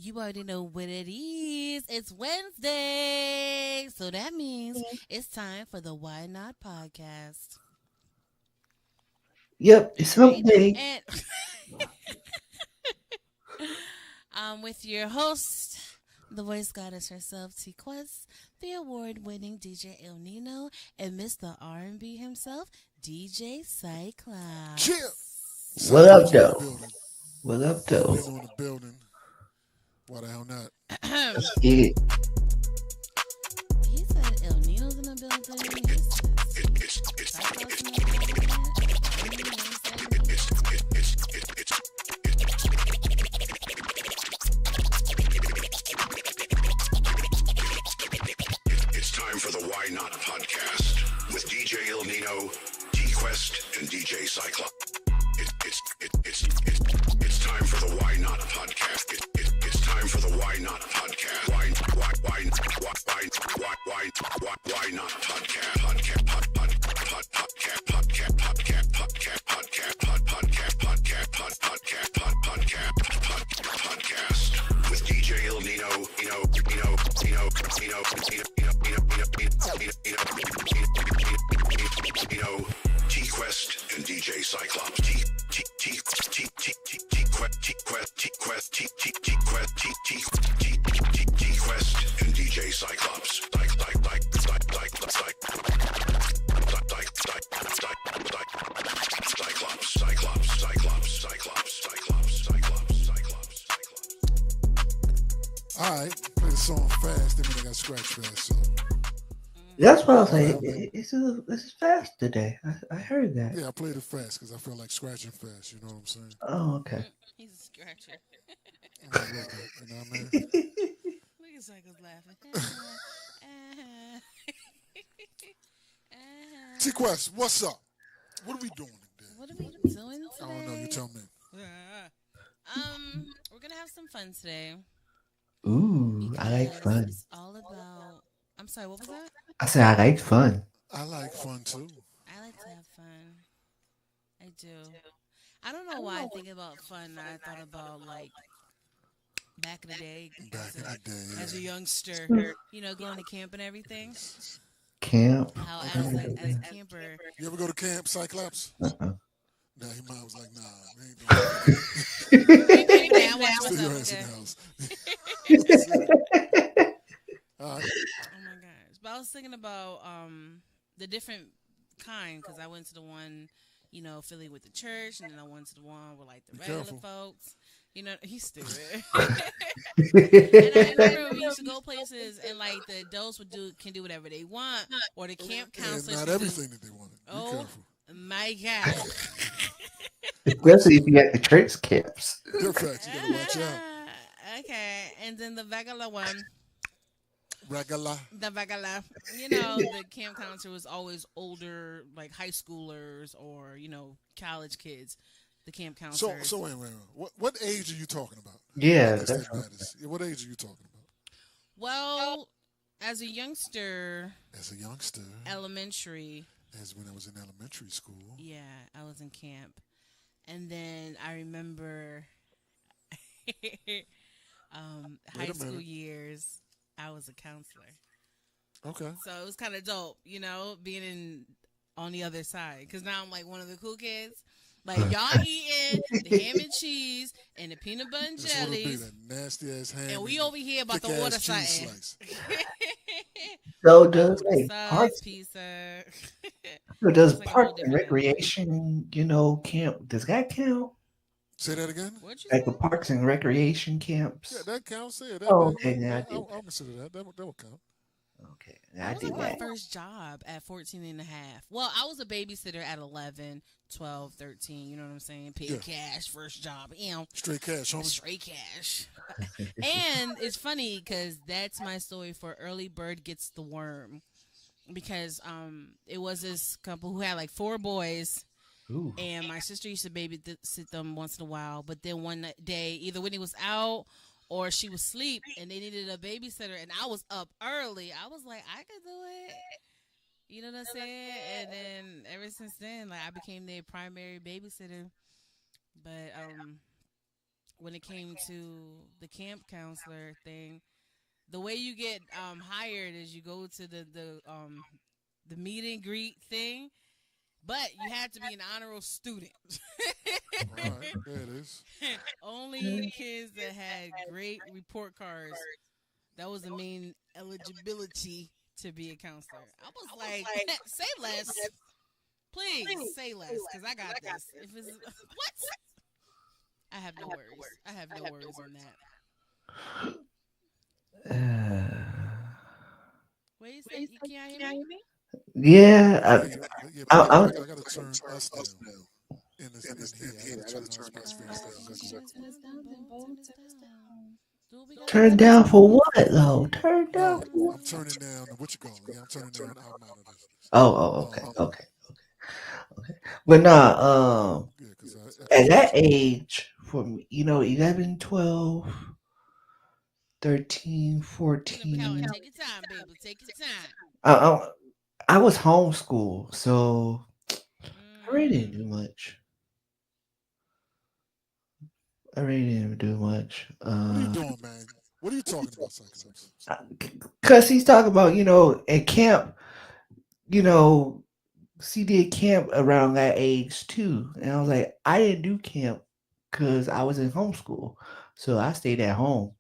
You already know what it is. It's Wednesday. So that means it's time for the Why Not Podcast. Yep, it's Right? Sunday. And with your host, the voice goddess herself, TQuest, the award-winning DJ El Nino, and Mr. R&B himself, DJ Chill. Cyclops. What up, Cyclops in the though? building. What up, El though? Nino in the building. Why the hell not? Let's get it. He said El Nino's in the building. He said Cyclops in the building. It's time for the Why Not Podcast with DJ El Nino, TQuest, and DJ Cyclops. It's time for the Why Not Podcast. It's time for the Why Not Podcast. Why not podcast with DJ El Nino, T-Quest and DJ Cyclops. T-Quest and DJ Cyclops. Alright, play the song fast, then I got scratch fast. So That's what I was like. This is fast today. I heard that. yeah, I played it fast because I feel like scratching fast, you know what I'm saying? Oh, okay. He's a scratcher. A little bit, you know what I mean? Look at Cyclops laughing. T-Quest, what's up? What are we doing today? What are we doing today? I don't know, you tell me. We're gonna have some fun today. Ooh, I like because fun. It's all about. I'm sorry. What was that? I said I like fun. I like fun too. I like to have fun. I do. I don't know why I think about fun. I thought about like back in the day. Back in the day, as a youngster, going to camp and everything. Camp. How as a camper, You ever go to camp, Cyclops? Uh-uh. Nah, your mom was like, nah, we ain't doing that. I watch Stay your myself. ass in Okay? the house. All right. Oh my gosh! But I was thinking about the different kind because I went to the one, Philly with the church, and then I went to the one with like the regular careful. folks. He's stupid. And I remember we used to go places and like the adults can do whatever they want, or the camp And counselors. not could do- everything that they wanted. Be Oh careful. my god! Especially if you at the church camps. Good facts. You gotta watch out. Okay, and then the regular one. Regular. The Vagala, the camp counselor was always older, like high schoolers or, college kids. The camp counselor. So wait. What age are you talking about? Yeah, I guess that's that matters. Yeah, what age are you talking about? Well, as a youngster, As a youngster, elementary, as when I was in elementary school. yeah, I was in camp. And then I remember high school minute. years, I was a counselor. Okay. So it was kind of dope, being on the other side. Because now I'm like one of the cool kids. Like, y'all eating the ham and cheese and the peanut butter and That's what it'll be, jellies. that nasty ass ham. And we over here about to thick-ass order cheese something. slice. so does Subs, parks. pizza. So does It's like a whole park and different- recreation, camp? Does that count? Say that again? What'd you Like say? the parks and recreation camps? Yeah, that counts. Yeah, that, Oh, okay, yeah, I did I'll that. consider that. That will count. Okay, That I was did like my that. first job at 14 and a half. Well, I was a babysitter at 11, 12, 13. You know what I'm saying? Paid cash, first job. Straight cash, homie. Straight cash. And it's funny because that's my story for Early Bird Gets the Worm. Because it was this couple who had like 4 boys. Ooh. And my sister used to babysit them once in a while. But then one day, either Whitney was out or she was asleep and they needed a babysitter. And I was up early. I was like, I could do it. You know what I'm saying? And then ever since then, like I became their primary babysitter. But when it came to the camp counselor thing, the way you get hired is you go to the meet and greet thing, but you have to be an honor roll student. Right. There it is. Only kids that had great report cards, that was the main eligibility to be a counselor. I was like, say less. Please say less, because I got this. If it's what? I have no worries. I have no worries on that. What you say? You can't hear me? Yeah, Yeah, but I, I gotta turn us down in here. I gotta turn our speakers down. Turn this down, then, Bo. Turn this down. Do what we gotta turn do. down for what though? Turn down No, for what? I'm turning down what you call it. Yeah, I'm turning down our monitors. Okay, okay, okay. But nah, Yeah, because at I that just age, from 11, 12, 13, Get them counting. 14, Take your time, baby. Take your time. I, I, I was homeschooled, so I really didn't do Mm. much. I really didn't do much. what are you doing, man? What are you talking about, Cyclops? Cause he's talking about, at camp, you know, she did camp around that age too. And I was like, I didn't do camp because I was in homeschool. So I stayed at home.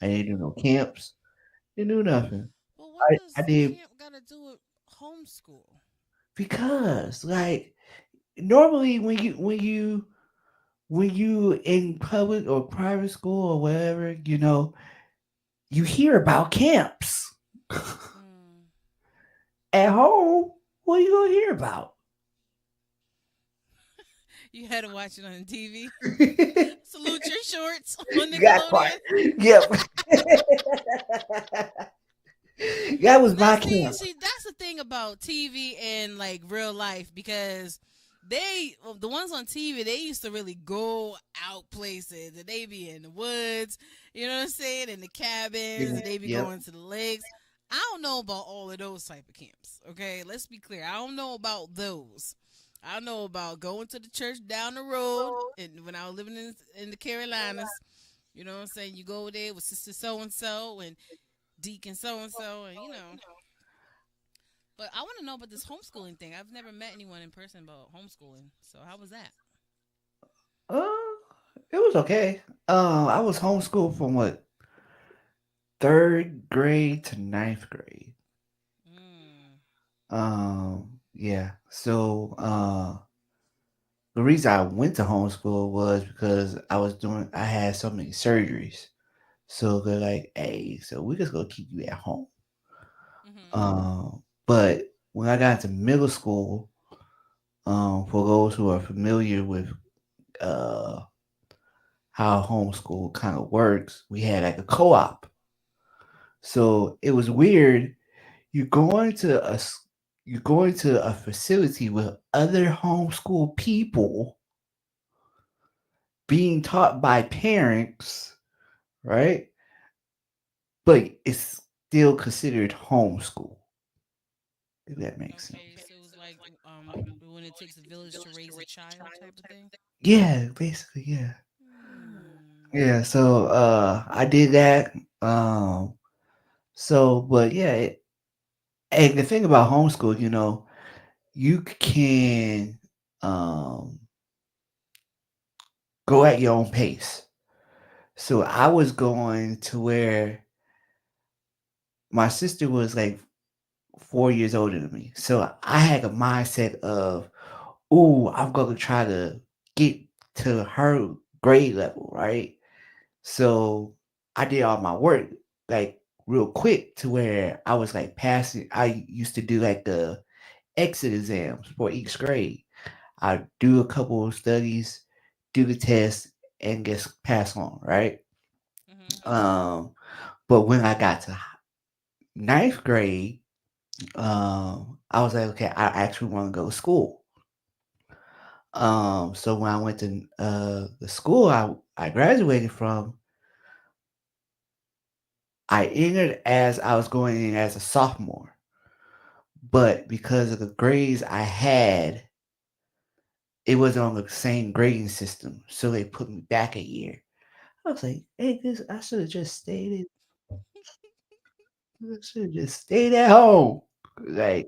I didn't do no camps. Didn't do nothing. But what I does did camp gotta do with homeschool? because like normally when you in public or private school or whatever, you hear about camps. Mm. At home, what are you gonna hear about? You had to watch it on TV. That Salute your shorts on part. Nickelodeon. Yep. That was Now, my see, camp. see, that's the thing about TV and like real life, because the ones on TV, they used to really go out places, and they be in the woods, you know what I'm saying, in the cabins, Yeah. and they be Yep. going to the lakes. I don't know about all of those type of camps. Okay, let's be clear. I don't know about those. I know about going to the church down the road, and when I was living in the Carolinas, you know what I'm saying. You go there with Sister So and Deacon and But I want to know about this homeschooling thing. I've never met anyone in person about homeschooling. So how was that? Uh, it was okay. I was homeschooled from what, third grade to ninth grade. Mm. Yeah. So, the reason I went to homeschool was because I had so many surgeries. So they're like, hey, so we're just gonna keep you at home. Mhm. But when I got to middle school, for those who are familiar with uh how homeschool kind of works, we had like a co-op. So it was weird. You go into you go into a facility with other homeschool people being taught by parents, right? But it's still considered homeschool. If that makes sense. Okay, so it was like when it takes a village to raise a child type of thing. Yeah, basically, yeah. Hmm. Yeah, so I did that. But yeah, and the thing about homeschool, you can um go at your own pace. So I was going to where my sister was like 4 years older than me. So I had a mindset of, oh, I'm gonna try to get to her grade level, right? So I did all my work like real quick to where I was like passing. I used to do like the exit exams for each grade. I do a couple of studies, do the test, and just pass on, right? Mhm. Um, but when I got to ninth grade, I was like, okay, I actually want to go to school. So when I went to the school I graduated from, I entered as I was going in as a sophomore, but because of the grades I had, it was on the same grading system, so they put me back a year. I was like, hey, this I should have just stayed. I should have just stayed at home. Like,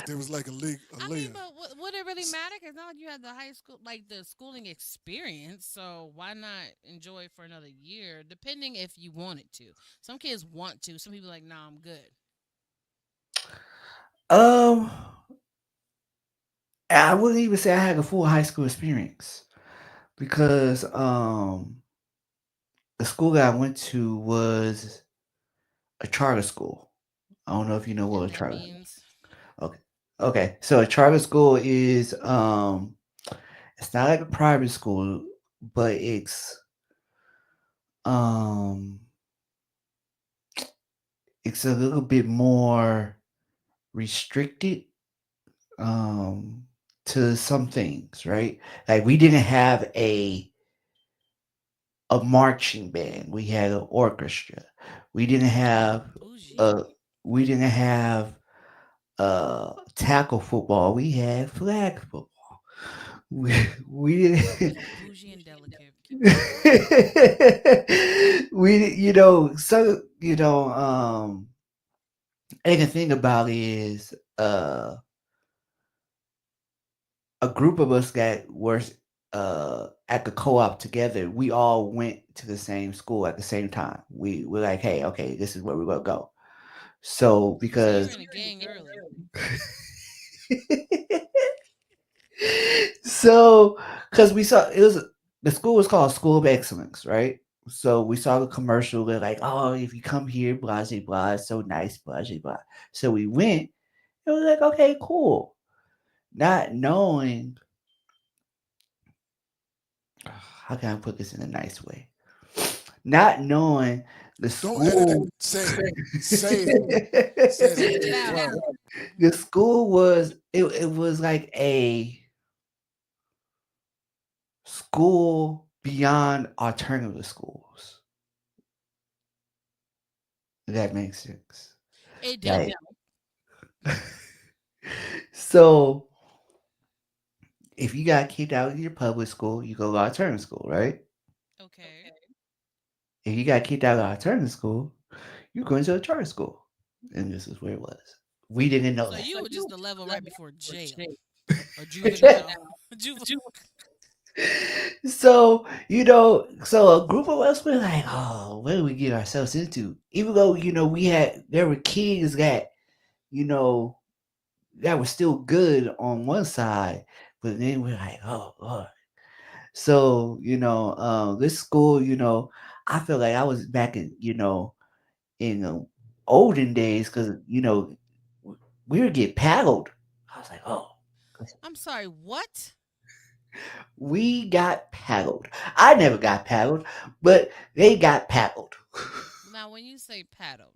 There was like a I mean, layer. but would it really matter? Because not like you had the high school, like the schooling experience. So why not enjoy it for another year, depending if you wanted to. Some kids want to. Some people are like, nah, I'm good. um, I wouldn't even say I had a full high school experience because the school that I went to was a charter school. I don't know if you know what a And that charter. means, Okay. Okay. So a charter school is it's not like a private school, but um it's a little bit more restricted um to some things, right? Like we didn't have a marching band. We had an orchestra. We didn't have bougie. uh we didn't have tackle football. We had flag football. We, we didn't So bougie and delicate. Keep going. we so and the thing about it is a group of us that were at the co-op together, we all went to the same school at the same time. We were like, hey, okay, this is where we're gonna go. So So you were because in a gang early. so because we saw it was the school was called School of Excellence, right? So we saw the commercial. They're like, oh, if you come here, blah blah blah, it's so nice, blah blah blah. So we went. It was like, okay, cool. Not knowing how can I put this in a nice way? Not knowing the Don't edit it. school. Say it. Say it. Say it so we Speak it can be out. proud. The school was it was like a school beyond alternative schools. If that makes sense. It Like, don't. so if you got kicked out of your public school, you go to alternative school, right? Okay. If you got kicked out of alternative school, you're going to a charter school. And this is where it was. We didn't know So that. you were just the level right before jail or juvenile. So, so a group of us were like, oh, what did we get ourselves into? Even though, there were kids that, you know, that were still good on one side, but then we're like, oh, Lord. So, this school, I feel like I was back in the olden days because, we would get paddled. I was like, oh, I'm sorry. What? we got paddled. I never got paddled, but they got paddled. Now, when you say paddle,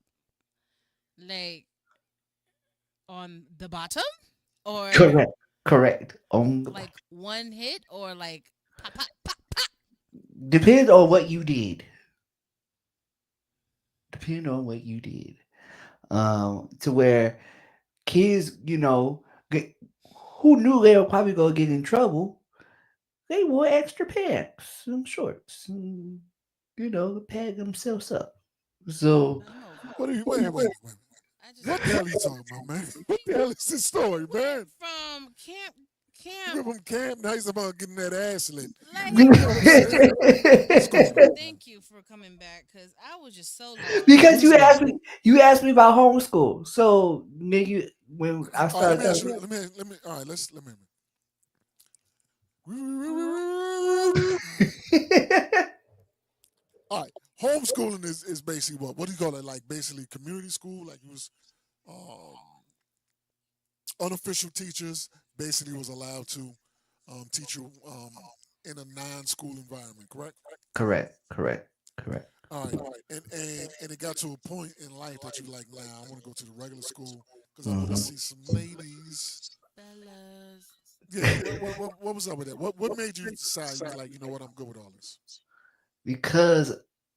like on the bottom, or Correct. Correct. On the like one hit, or like pop, pop, pop, pop. depends on what you did. Depending on what you did. To where kids, get, who knew they were probably gonna get in trouble, they wore extra pants and shorts, and, to pad themselves up. So I'm over What it. are you? Wait. I just What the hell are you talking about, man? What the hell is this story, man? went from You camp, went from camp nice about getting that ass lit. like. You know what I'm saying? What's going on, man? Thank you for coming back because I was just so lost. because What's going on? you asked me about homeschool. So nigga, when I All right, let started me ask you. Let me. All right, let me. All right, homeschooling is basically what? What do you call it? Like basically community school? Like it was um, unofficial teachers basically was allowed to teach you in a non-school environment, correct? correct, correct, correct. All right, and it got to a point in life that you like, nah, I want to go to the regular school because I want to Mhm. see some ladies. Fellas. Yeah, what was up with that? What made you decide you was like, you know what, I'm good with all this? Because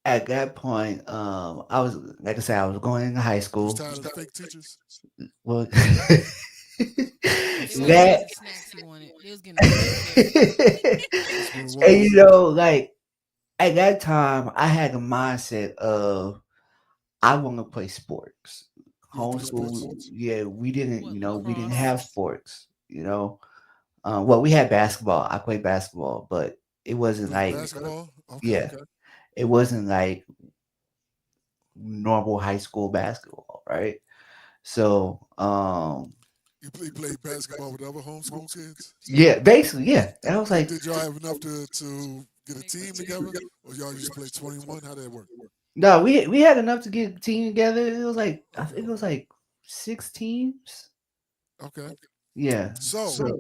at that point, I was like I said, I was going into high You was school. tired of the fake teachers? Well, They wasn't that getting the snacks he wanted. They was getting the fake care. That's what it and was. like at that time I had a mindset of I want to play sports. You want to play Homeschool, sports? yeah, we didn't, What, we didn't lacrosse? have sports. Well, we had basketball. I played basketball, but it You wasn't played like, basketball? Okay, yeah, okay. it wasn't like normal high school basketball, right? So, You played basketball with other homeschool kids? yeah, basically, yeah. And I was like, Did y'all have enough to get a Make a team team. together, or y'all used to play 21? How did that work? no, we had enough to get a team together. It was like I Okay, think it was like 6 teams. okay. Yeah. So So,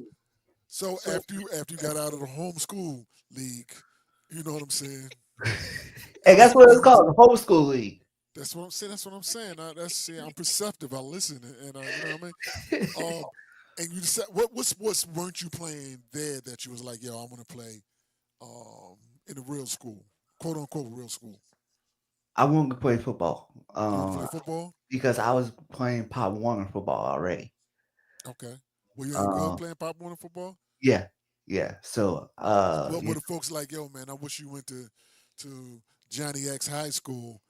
so after you got out of the homeschool league, you know what I'm saying? and And that's what it's you called, the homeschool league. that's what I'm saying. That's what I'm saying. That's see, I'm perceptive. I listen, and you know what I mean. Um, and you decide what sports weren't you playing there that you was like, yo, I want to play um in the real school, quote unquote real school. I wanted to play football. You want to play football? Because I was playing Pop Warner football already. Okay. Were you any good Um, playing Pop Warner football? yeah, yeah. So, What yeah, were the folks like, yo, man? I wish you went to Johnny X High School,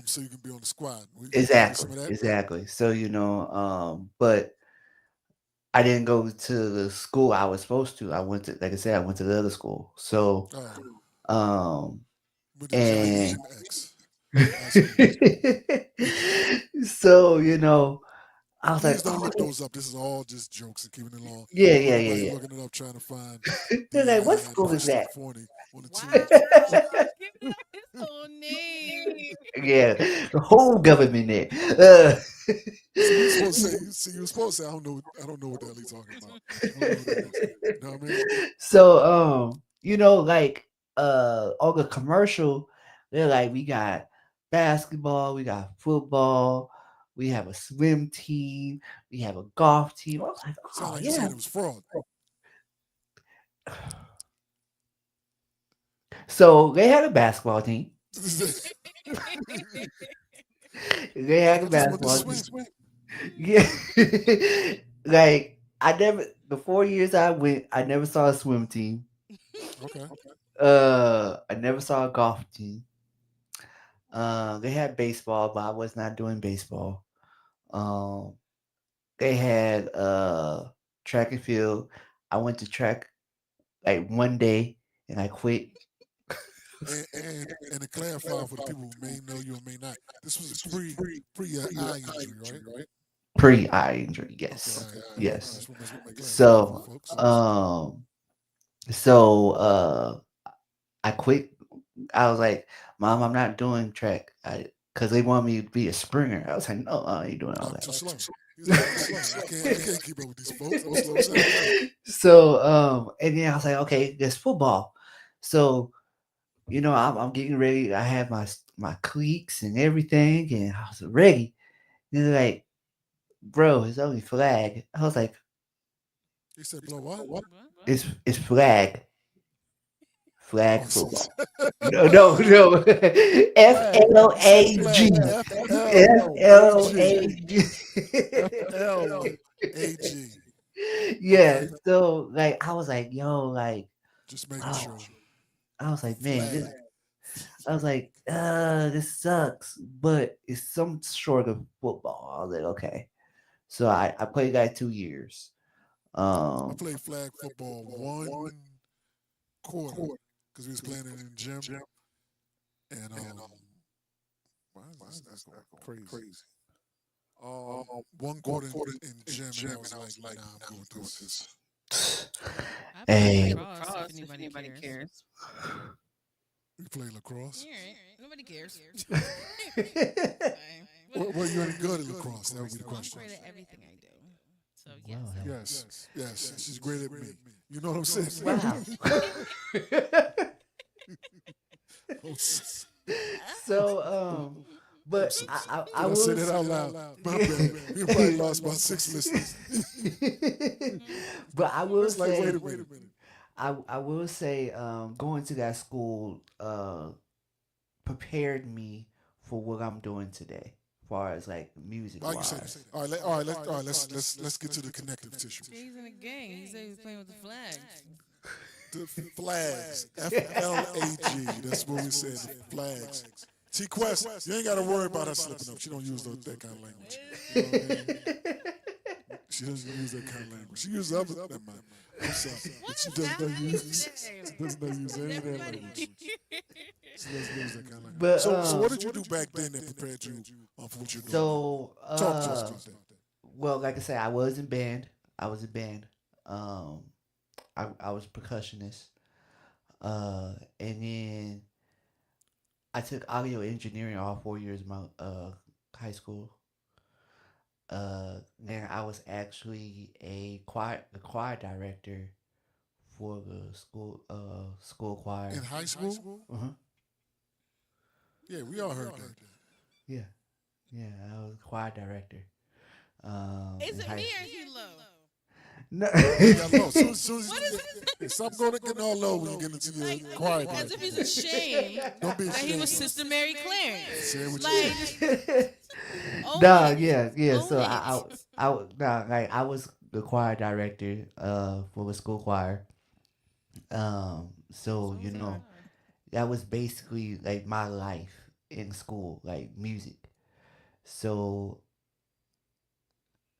so you can be on the squad. Did you get exactly, some of that? exactly. So, but I didn't go to the school I was supposed to. I went to, like I said, I went to the other school. So, Oh, um, went to Johnny and M X High School. so, I was like, Please don't oh, look those up. This is all just jokes and keeping it long. yeah, Don't yeah, want yeah, nobody yeah. looking it up trying to find They're like, what the school is Christopher that? Forney on the twos. Wow, giving out his whole name. Yeah, the whole government there. Uh, See, you supposed to say. See, you supposed to say. I don't know what the hell he's talking about. I don't know what that is. You know what I mean? so, like, on the commercial, they're like, we got basketball, we got football, we have a swim team, we have a golf team. I was like, Sound oh like you yeah. saying it was fraud. So they had a basketball team. Like They had a I just want to basketball team. swim. Yeah. Like I never the 4 years I went, I never saw a swim team. Okay. I never saw a golf team. They had baseball, but I was not doing baseball. Um, they had track and field. I went to track like one day and I quit. And to clarify for the people who may know you or may not, this was pre eye injury, right? Pre eye injury, Okay, all yes. right. I Yes. just want to clarify for So folks. so I quit. I was like, Mom, I'm not doing track. Because they want me to be a sprinter. I was like, no, I ain't doing No, all I'm too that. slow. He's like, I'm slow. I can't keep up with these folks. I'm slow as hell. So and then I was like, okay, there's football. So I'm getting ready. I have my cleats and everything, and I was ready. And they're like, bro, it's only flag. I was like, He said, blow what? What? it's flag Oh, see, football. No. flag. You said FLAG. flag. FLAG. FLAG. FLAG. Yeah. Okay. So like I was like, yo, like, Just making oh, sure. I was like, man, Flag. I was like, this sucks, but it's some sort of football. I was like, okay. So I played that 2 years. I Um, played flag football 1 quarter because we was playing it in the gym. And why is this going crazy? 1 quarter in gym, and I was like, nah, I'm good with this. I play hey, lacrosse if anybody cares. You play lacrosse? Yeah, right. Nobody cares. Were you any good at lacrosse? That would be the I'm question. great at everything I do. So Wow. Yes, she's great at me. You know what I'm saying? Wow. Oh, So but I did I say will that out loud? My bad. You probably lost about 6 listeners. but I will It's like, say wait a minute. I will say going to that school prepared me for what I'm doing today, as far as like music Why you say that? wise. Let's get to the connective tissue. he's in a gang. He said he was playing with the flags. The flags. FLAG. That's what we said. The flags. TQuest, you ain't got to worry about her slipping up. She don't use that kind of language. You know what I mean? She doesn't use that kind of language. She uses other. Never mind. I'm sorry. But she does not use. She does not use any of that language. She doesn't use that kind of language. But, So what did you do back then that prepared you for what you're doing? So, Talk to us about that. well, like I said, I was in band. I was in band. I was percussionist. And then I took audio engineering all 4 years of my high school. Then I was actually the choir director for the school choir. In high school? Uh-huh. Yeah, we all heard that. Yeah, I was choir director. Is in it high me school. or is he low? No. Yeah, low. Soon as What is it? stop going to get all low when you get into your choir. As if he's ashamed Don't be that he was ashamed. Sister Mary Clarence. Say what you Like, own Nah, it. yeah. Own So it. I was the choir director for the school choir. So you know that was basically like my life in school, like music. So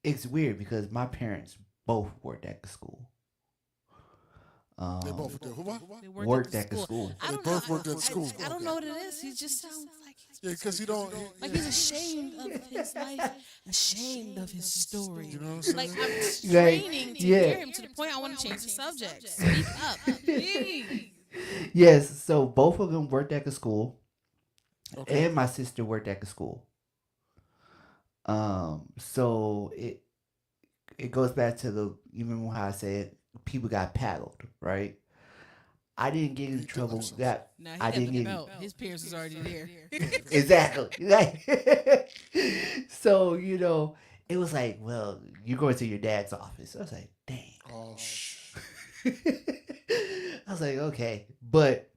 it's weird because my parents both worked at the school. They both did. Who? They Worked at the school. I They don't both know. worked at school. I don't know what it is. He just sounds like Yeah, because he don't. like he's ashamed of his life, ashamed of his story. You know what I'm saying? Like I'm Like, straining to yeah. hear him to the point I want to change the subject. Speak up, please. Yes, so both of them worked at the school, Okay. and my sister worked at the school. So it goes back to you remember how I said people got paddled, right? I didn't get in He trouble. took That Nah, he I got the didn't belt. His parents was already there. exactly. Like, so you know, it was like, well, you're going to your dad's office. I was like, dang. Oh, I was like, okay, but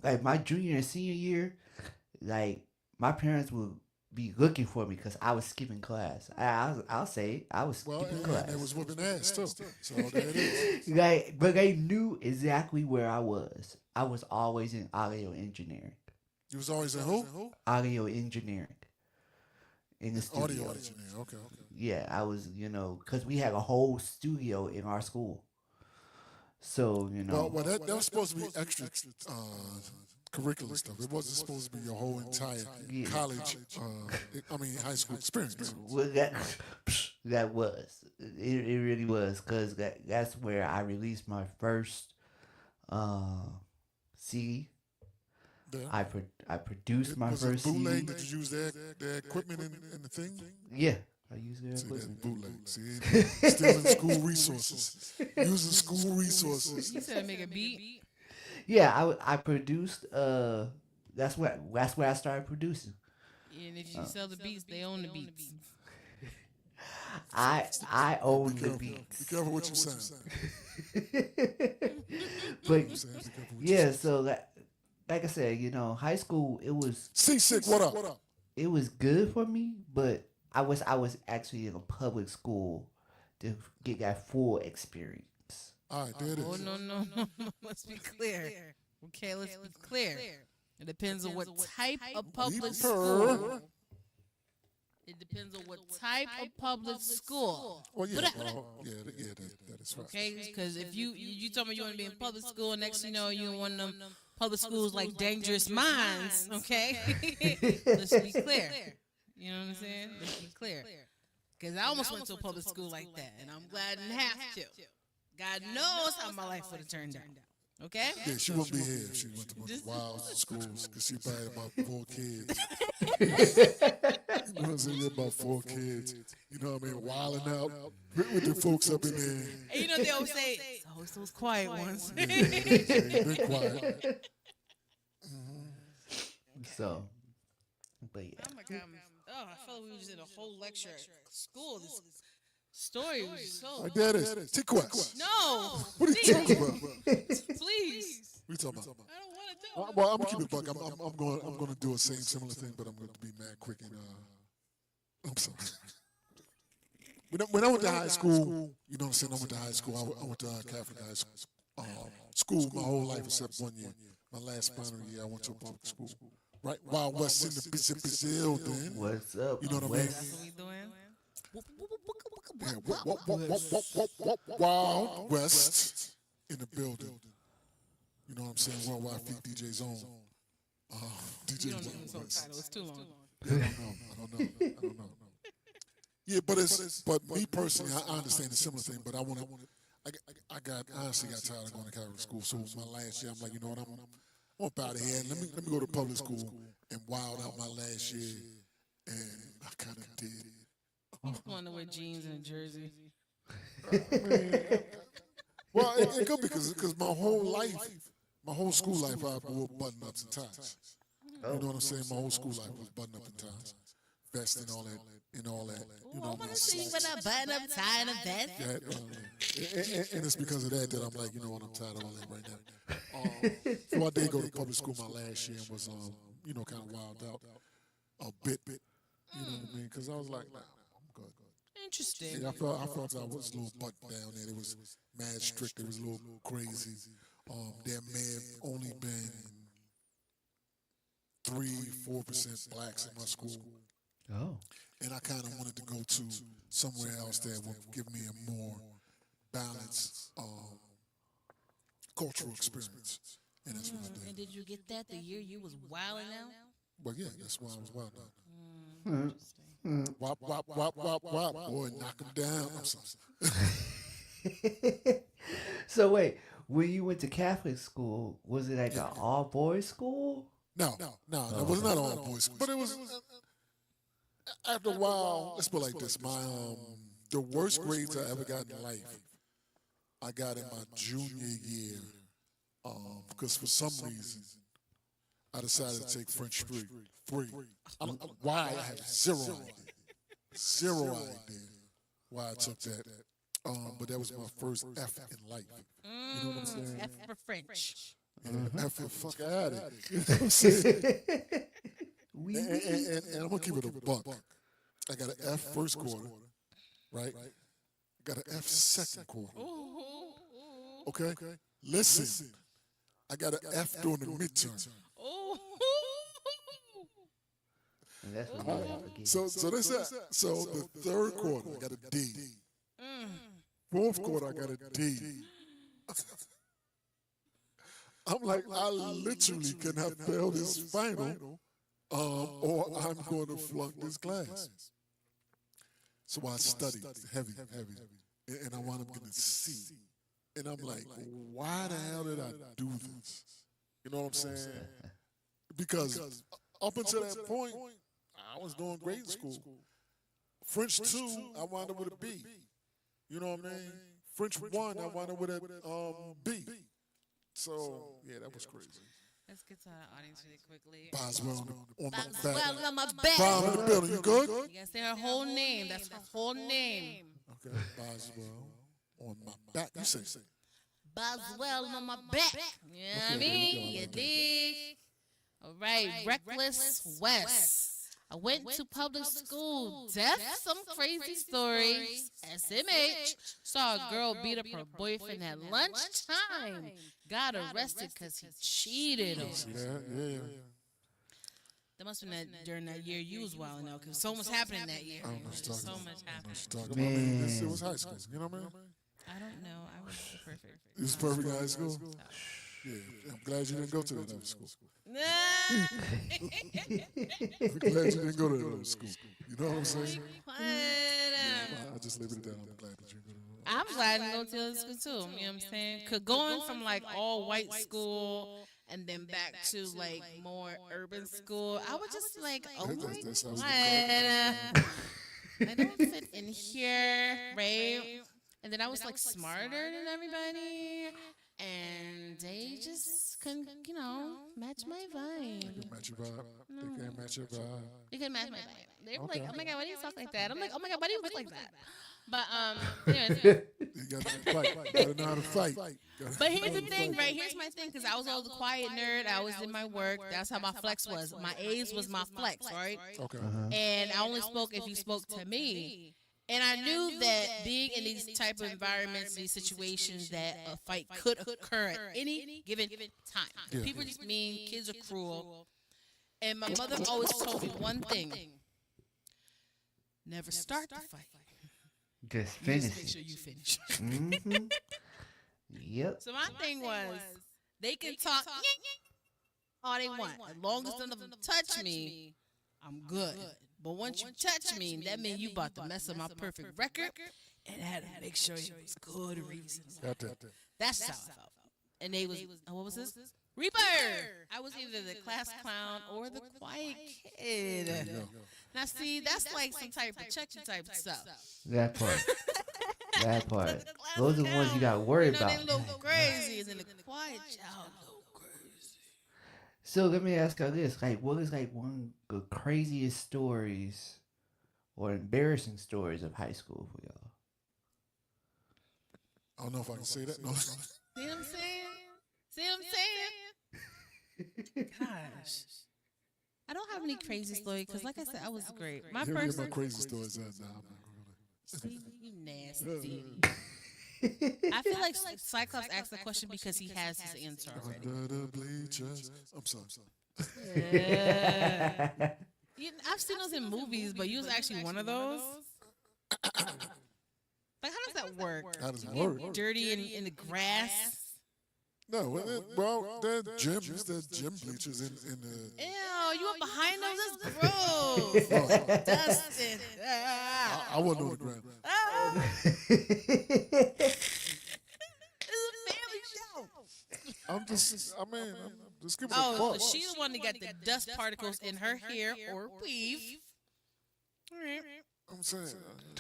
like my junior and senior year, like my parents would be looking for me because I was skipping class. I'll say I was well, skipping and class. they was whooping ass too. So there it is. Like, but they knew exactly where I was. I was always in audio engineering. You was always in who? Audio engineering. In the studio. Audio engineer. Okay. Yeah, I was, because we had a whole studio in our school. So, Well, that was supposed to be extra curricular stuff. It wasn't supposed to be your whole entire Yeah. college, high school experience. well, that was. It really was, because that's where I released my first CD. Yeah. I produced my Was first it bootleg? CD. Did you use their equipment in the thing? Yeah, I used their See, that's equipment. bootleg. See, stealing school resources, using school resources. You said make a beat. Yeah, I produced. That's where I started producing. And if you sell the beats, they own the beats. I own the Be beats. careful what you saying. But Be careful what you yeah, saying. so like I said, high school Seasick, what up? it was good for me, but I was actually in a public school to get that full experience. All right, there it Oh is. no. Let's be clear. Okay, let's be clear. It depends on what type of public school. It depends on what type of public school. Well, yeah, But that is right. Okay, because if you tell me you want to be in public school, next you know you in one of them public schools like Dangerous Minds. Okay, let's be clear. You know what I'm saying? Let's be clear. Because I almost went to a public school like that, and I'm glad I didn't have to. God knows how my life would have turned out. Okay? Yeah, she wouldn't be here if she went to one of the wild schools because she probably had about 4 kids. You know what I'm saying? About 4 kids. You know what I mean? Wilding out with the folks up in there. And you know they always say, it's those quiet ones. Yeah, been quiet. So, but yeah. Oh my God. Oh, I felt like we were just in a whole lecture at school. This story was so. Like that is. TQuest. No! What are you talking about? Please. What are you talking about? I don't want to do it. Well, I'm gonna keep it buck. I'm going to do a similar thing, but I'm going to be mad quick and I'm sorry. when I went to high school, you know what I'm saying? I went to high school. I went to Catholic high school my whole life except 1 year. My last final year, I went to a public school. Right? Wild West in the Brazil then. What's up? You know what I mean? That's what we doing. Yeah, Wild West in the building. You know what I'm saying? Worldwide Feet DJ Zone. DJ You don't Wild need the West. title. It's too long. Yeah, I don't know. Yeah, but me personally, I understand the similar thing, but I honestly got tired of going to Catholic school. So my last year, I'm like, you know what, I'm up out of here. Let me go to public school and wild out my last year, and I kind of did. You just want to wear jeans and a jersey. Well, it could be because my whole life, my whole school life, I wore button-ups and ties. You know what I'm saying? My whole school life was button-up and ties, vest and all that. You know, I want to see you with a button-up tie and a vest. And it's because of that I'm like, you know what, I'm tired of all that right now. So I did go to public school my last year and was, you know, kind of wild out a bit. You know what I mean? Because I was like, nah, I'm good. Interesting. Yeah, I felt I was a little buttoned down there. It was mad strict. It was a little crazy. There may have only been 3-4% blacks in my school. Oh. And I kind of wanted to go to somewhere else that would give me a more balanced cultural experience. And that's what I did. And did you get that the year you was wilding out? Well, yeah, that's why I was wild out. Interesting. Wop, wop, wop, wop, wop. Boy, knock him down. I'm sorry. So wait, when you went to Catholic school, was it like an all boys school? No, it was not all boys. But it was, after a while, let's put it like this. The worst grades I ever got in life, I got in my junior year. Because for some reason, I decided to take French 3. I don't know why. I have zero idea why I took that. But that was my first F in life. You know what I'm saying? F for French. Yeah, F for fuck out of it. You know what I'm saying? And I'm going to keep it a buck. I got an F first quarter, right? I got an F second quarter. Okay? Listen, I got an F during the midterm. And that's what you have to get. So the third quarter, I got a D. Fourth quarter, I got a D. I'm like, I literally can have failed this final, or I'm going to flunk this class. So I studied heavy, and I wound up getting a C. And I'm like, why the hell did I do this? You know what I'm saying? Because up until that point, I was doing great in school. French 2, I wound up with a B. You know what I mean? French 1, I wound up with a B. So, yeah, that was crazy. Let's get to our audience really quickly. Boswell on my Boswell back. on my back. Bob in the building, you good? You gotta say her whole name. That's her whole name. Okay, Boswell on my back. You say. Boswell on my back. You know what I mean? You dig? All right, Reckless West. I went to public school. That's some crazy stories. SMH. Saw a girl beat up her boyfriend at lunchtime. Got arrested because he cheated on her. Yeah. That must have been during that year you was wilding out because so much happening that year. So much happened. Man. It was high school. You know what I mean? I don't know. I was perfect. You was perfect in high school? Yeah. I'm glad you didn't go to that other school. I'm glad you didn't go to that other school. You know what I'm saying? I just leave it down. I'm glad that you didn't go to that. I'm glad to go to other school too. You know what I'm saying? Cause going from like all white school and then back to like more urban school, I was just like, oh my god, I don't fit in here, right? And then I was like smarter than everybody, and they just couldn't, you know, match my vibe. They can't match your vibe. They can't match your vibe. They couldn't match my vibe. They were like, oh my god, why do you talk like that? I'm like, oh my god, why do you look like that? But anyways. You got to fight. You got to know how to fight. But here's the thing, right? Here's my thing, because I was always a quiet nerd. I was in my work. That's how my flex was. My A's was my flex, right? Okay. And I only spoke if you spoke to me. And I knew that being in these type of environments, these situations, that a fight could occur at any given time. Yeah. People just mean, kids are cruel. And my mother always told me one thing: never start the fight. Just You finish just make it. sure you finish. Mm-hmm. Yep. So my thing was, they can talk all they want. As long as none of them touch me, I'm good. But once you touch me, that means you about to mess up my perfect record, and I had to make sure it was good reasons. Got that. That's how I felt. And they was, what was this? Reaper! I was either the class clown or the quiet kid. There you go. Now see, that's like some type of Chucky type stuff. That part. That part. The class Those are the ones you got to worry You know, about. they look crazy, and then the quiet child look crazy. So let me ask you this: like, what is like one of the craziest stories or embarrassing stories of high school for y'all? I don't know if I can say that. No. See what I'm saying? See what I'm saying? Gosh. I don't have any crazy story because, like I said, I was great. My Here we first, get my crazy stories at now. see, you nasty. I feel like Cyclops asked the question because he has his answer already. Under the bleachers. I'm sorry. Yeah. I've seen those in movies, but you was actually one of those. Like, how does that work? How does it You work? get dirty in the grass. No, well, they're gyms, they're gym bleachers in the. Ew, you up behind those? That's gross. Dustin. I wasn't on the ground. It's a family show. I'm just giving Oh, a so pause. she's the one that got the dust particles in her hair or weave. I'm saying.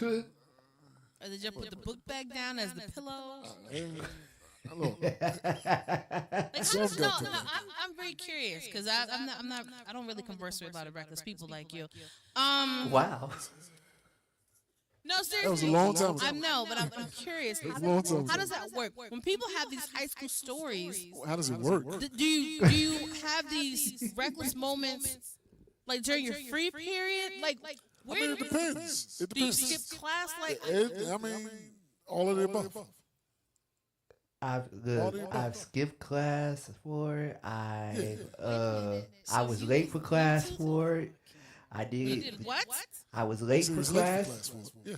Or did you put the book bag down as the pillow? Hello. Like, I Some don't know. got No, that. I'm very curious because I'm not. I don't really converse with a lot of reckless people like you. Wow. No, seriously. That was a long time ago. I know, but I'm curious. It was a long time How ago. does that work? When people have these high school stories, How does it work? do you have these reckless moments like during your free period? Like I where mean, it depends. It do you depends. skip class? Like I mean, all of the above. I've skipped class for it. I So was you late was for class Bluetooth? for it. I you did. did what? I was late So for it was late for class. class. Yeah.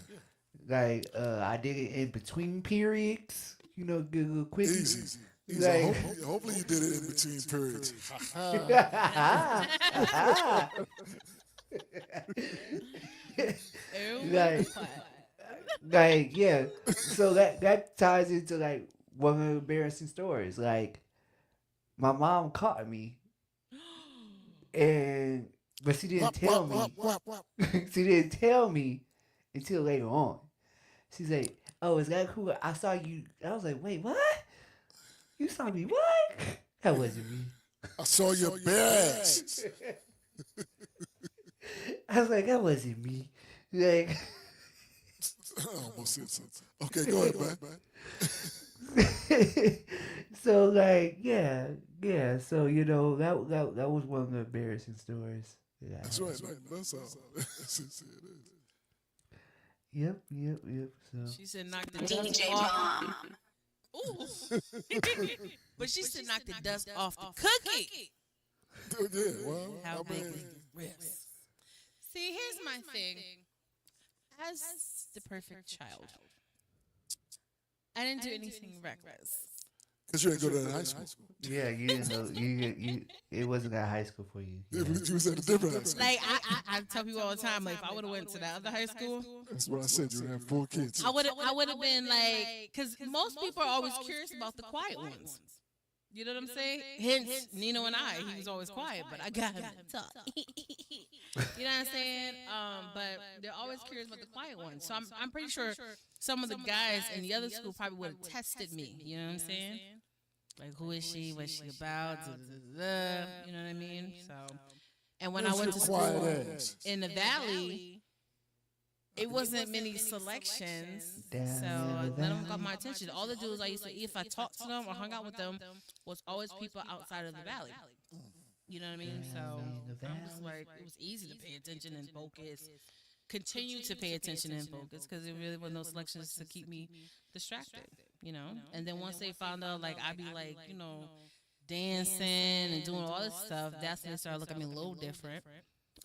Like I did it in between periods. You know, get a little quick. Easy. Like, Hopefully you did it in between periods. like, like, yeah. So that ties into like one of the embarrassing stories. Like, my mom caught me, but she didn't tell me. She didn't tell me until later on. She's like, "Oh, is that cool? I saw you." I was like, "Wait, what? You saw me? What? That wasn't me." I saw your bags. I was like, "That wasn't me." Like, I almost said something. Okay, go ahead, man. so like, yeah. So you know, that was one of the embarrassing stories. that I That's had. right. That's all. That's it is. Yep. So She said knock the dust off. Ooh. But she said knock the dust off the cookie. Yeah, well, How I big mean, was the risk? See, here's my thing. As the perfect child, I didn't do anything reckless. because you didn't go to that high school. yeah, you didn't know you it wasn't at high school for you. Yeah, Yeah. but you was at a different high school. Like I tell people all the time, like if I would have went to that other high school, That's what I said. You would have 4 kids. I would have been like, because most people are always curious about the quiet ones. You know what I'm saying? Hence, Nino and I, he was always quiet, but I got him to talk. You know what I'm saying? But they're always curious about the quiet ones. So I'm pretty sure some of the guys in the other school probably would have tested me. You know what I'm saying? Like, who is she? What's she about? You know what I mean? So, and when I went to Quiet school ass. in the valley, it wasn't many selections, Down so in the none of them got valley. my attention. All the dudes I used to, if I talked to them or hung out with them, was always people outside of the valley. You know what I mean? So Down in the I'm just valley. like, it was easy to pay attention and focus, continue to pay attention and focus because it really was no selections to keep me distracted, And then once they found out, like, I'd be like, dancing and doing all this stuff, that's when they started looking at me a little different.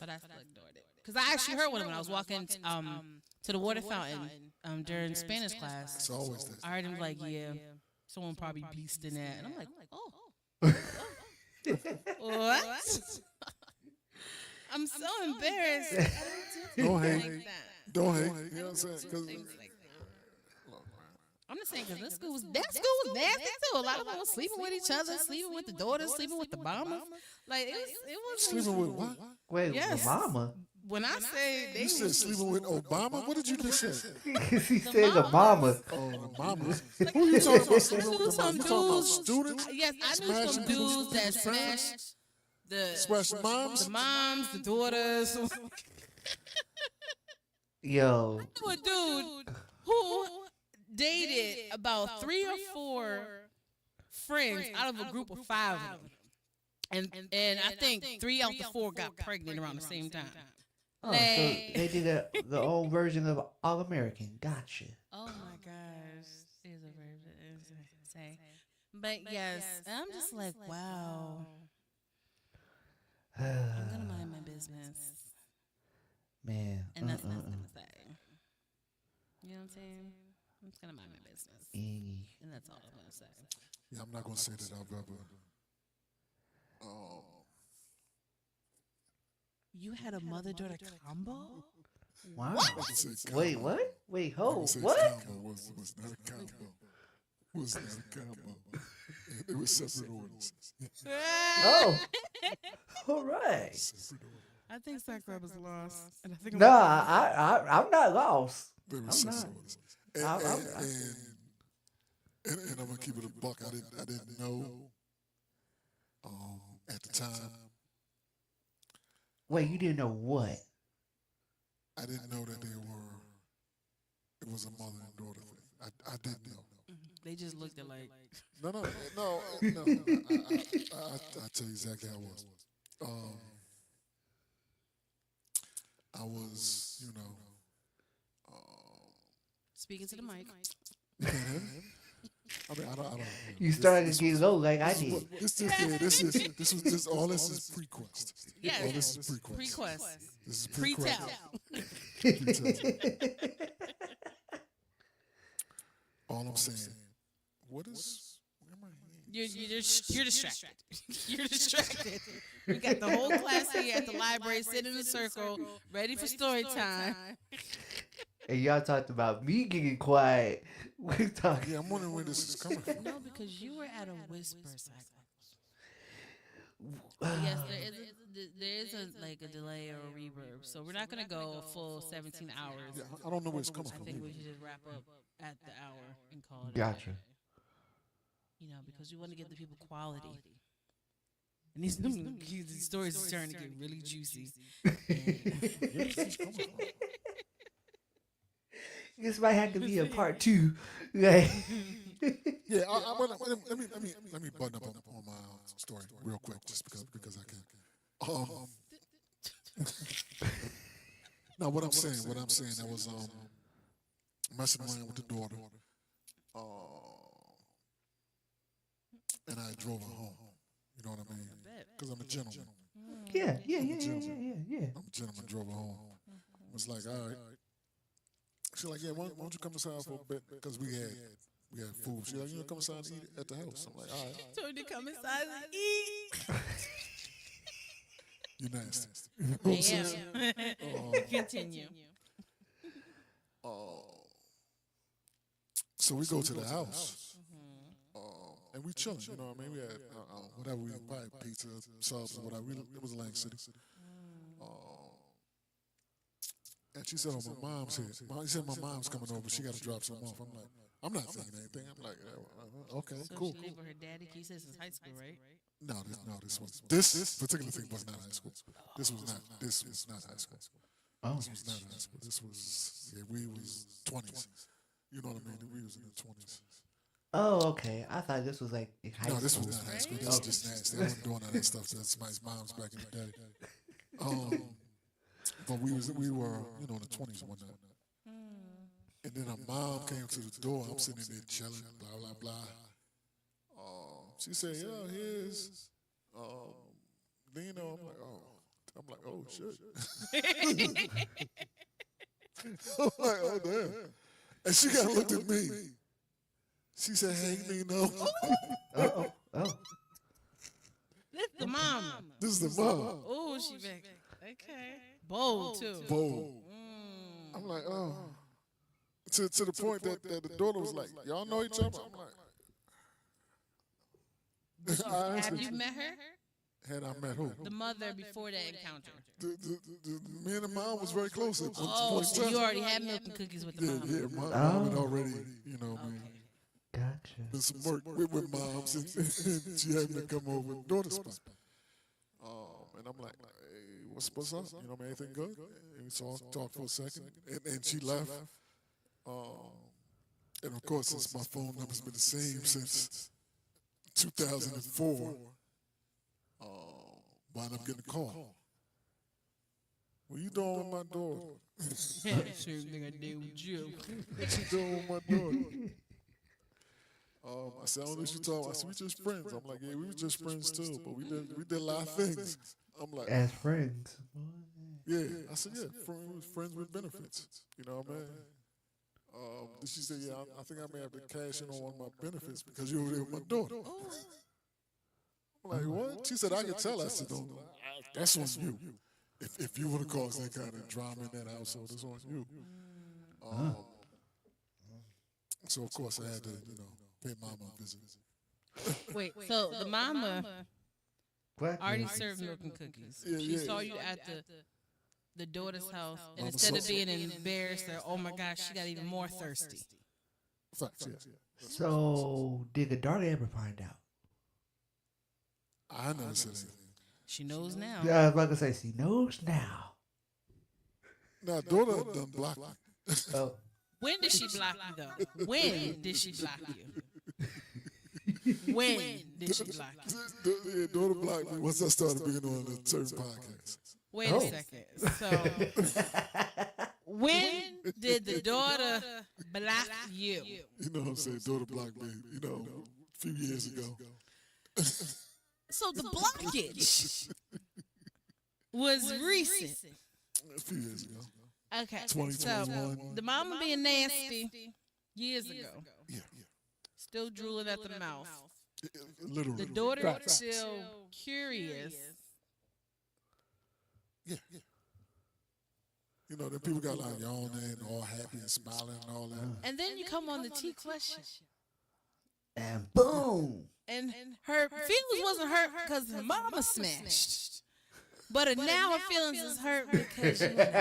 But I still ignored it. Because I actually heard one of them when I was walking to the water fountain during Spanish class. It's always that. I heard him like, yeah, someone probably beast in that. And I'm like, oh. What? I'm so embarrassed. Don't hate. Don't hate. You know what I'm saying? I'm just saying, because that school was nasty too. A lot of them was sleeping with each other, sleeping with the daughters, sleeping with the mamas. Like, it was Sleeping with what? Wait, Yes. Obama? When I say they You said sleeping with Obama? What did you just say? He said Obama. Oh, the mamas. Like, Who you talking about? I Sleeping knew with the some mamas? You talking about dudes. students? Yes, I knew Smashing some people's dudes that friends? smashed the Smashing moms? the moms, the daughters. Yo, I knew a dude who dated about 3 or 4 friends out of a group of 5 of them. And I think 3 out of the 4 got pregnant around the same time. so they did the old version of All American. Gotcha. Oh my gosh. It's a very say. But yes, I'm just like, wow. I'm gonna mind my business. Man. And that's what I'm gonna say. You know what I'm saying? I'm just gonna mind my business. And that's all I'm gonna say. Yeah, I'm not going to say that I've ever. You had a mother-daughter combo? Wow. I can say Wait, combo. what? Wait, I can hold. say What? combo was not a combo. Was not a combo. It was separate orders. Oh. All right. Separate orders. I think Sakura was lost. And I think No, I'm not lost. They were I'm separate not. orders. And I'm gonna keep it a buck. I didn't know at the time. Wait, you didn't know what? I didn't know that it was a mother and daughter thing. I didn't know. they just looked at like. No. I tell you exactly how it was. I was, Speaking to the mic. you can't have it? I mean, I don't. You started to get low like I did. All this is pre-quest. Yes. All this is pre-quest. Pre-quest. This is pre-quest. Pre-tell. All I'm saying, where am I here? You're distracted. You're distracted. We got the whole class here at the library sitting in a circle, ready for story time. And y'all talked about me getting quiet. We're talking. Yeah, I'm wondering where this is coming from. No, because you were at a whisper cycle. Yes, there is a delay or a reverb, so we're not gonna go a full 17 hours. Yeah, I don't know where it's coming I from. think we should just wrap up at the hour and call it. Gotcha. A day. Because we want to give the people quality. And these stories are starting to get really juicy. This might have to be a part 2. Like, Yeah, let me button up on my story real quick, just because I can. Now, what I'm saying, I was messing around with the daughter, and I drove her home. You know what I mean? Because I'm a gentleman. yeah. I'm a gentleman. Drove her home. Was like, all right. She's like, yeah, why don't you come inside for a bit? Because we had food. She's like, come inside and eat at the house. I'm like, all right. Told you to come inside and eat. You're nasty. You know what I'm saying? Continue. So we go to the house. And we chilling, you know what I mean? We had whatever we had, probably pizza, subs, or whatever. It was Lang City. And she said, oh, my mom's here. She said, my mom's coming over. She got to drop something off. I'm like, I'm not thinking anything. I'm like, okay, So cool. she lived with her daddy. You said since high school, right? This particular thing was not high school. This was not high school. Oh. This was not high school. This was, we was 20s. You know what I mean? We was in the 20s. Oh, okay. I thought this was like in high school. No, this was not high school. This was just nasty. I wasn't doing all that stuff to somebody's moms back in the day. but we were in the 20s one night. And then her mom came to the door. I'm sitting there chilling, blah blah blah. She said, "Yeah, here's Lino." I'm like, oh shit. I'm like, oh damn. And she kind of looked at me. She said, "Hey, Lino." Oh. This the mom. This is the mom. Oh, she back. Okay. Bold too. Bold. I'm like, oh. To the point that the daughter was like, "Y'all know each other?" I'm like, Have you met her? Had I met who? The mother before that encounter. Me and the mom was very close at one Oh, point. so you already had milk and cookies with the mom. Yeah, my mom had already, Gotcha. did some work with moms, and she had me come over with daughter spot. And I'm like, hey, what's up? Anything good? And we talked for a second, and she left. And of course, since my phone number's been the same since 2004, wound up getting a call. What you doing with my daughter? Same thing I did with you. What you doing with my daughter? I said, I don't know what you talking about. I said, we just friends. I'm like, yeah, we were just friends too, but we did a lot of things. I'm like, As friends. yeah. I said, yeah, friends with benefits. You know what I mean? She said, yeah, I think I may have to cash in on one of my benefits because you were there with my daughter. I'm like, what? She said, I can tell. I said, don't. That's on you. If you would have caused that kind of drama in that household, it's on you. So of course I had to, pay mama a visit. Wait, so the mama What? already served milk and cookies. Yeah, She yeah. saw you at the daughter's house, and Mama instead of saw- being embarrassed or, oh my gosh, she got even more thirsty. Facts, yeah. So, did the daughter ever find out? I never said anything. She knows now. Yeah, I was about to say, she knows now. Now, daughter done blocked me. Oh, When did she block you, though? When did she block you? When did she block you? Yeah, daughter blocked me once I started being on a certain podcast. Wait a second. So, when did the daughter block you? You know what I'm saying? Daughter blocked me, a few years ago. So the blockage was recent. A few years ago. Okay. 2021. So the mama being nasty years ago, Yeah. still drooling at the mouth. Literally. The daughter Facts. still curious. Yeah. Then people got like yawning and all happy and smiling and all that. And then you come on the T question. and boom. And her feelings wasn't hurt because her mama smashed. But now her feelings is hurt because she was in a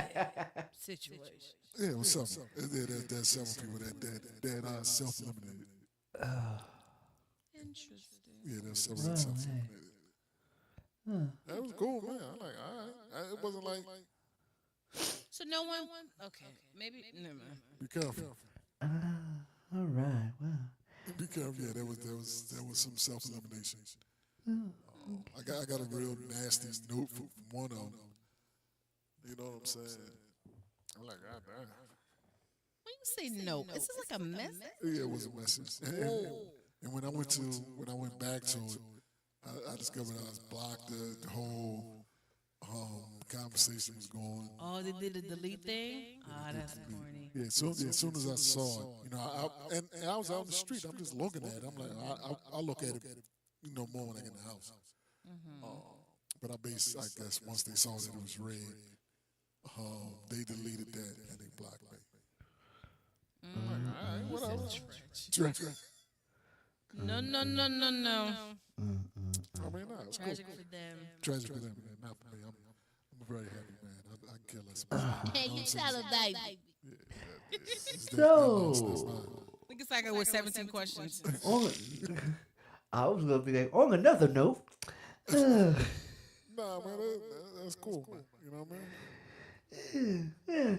happy situation. Yeah, it was something. There's several people that self-eliminated. Interesting. Yeah, there's several that self-eliminated. That was cool, man. I'm like, all right. It wasn't like, So no one. Okay, maybe. Never mind. be careful. All right. Wow. Be careful. Yeah, there was some self-elimination. I got a real nasty note from one of them. You know what I'm saying? I'm like, God damn. When you say no, is this like a message? Yeah, it was a message. And when I went back to it, I discovered I was blocked. The whole conversation was going. Oh, they did the delete thing? Oh, that's corny. Yeah, as soon as I saw it, and I was out on the street. I'm just looking at it. I'm like, I'll look at it, more when I get in the house. But I guess once they saw that it was red, they deleted that and they blocked me. All right, whatever. No. I mean, no, it's Tragic cool. for them. Tragic for them, man. Not for me. I'm a very happy man. I can care less. Hey, you tell her, baby. So, Look at Psycho with 17 questions. I was gonna be like, on another note. Nah, man, that's cool, man. You know what I mean? Yeah.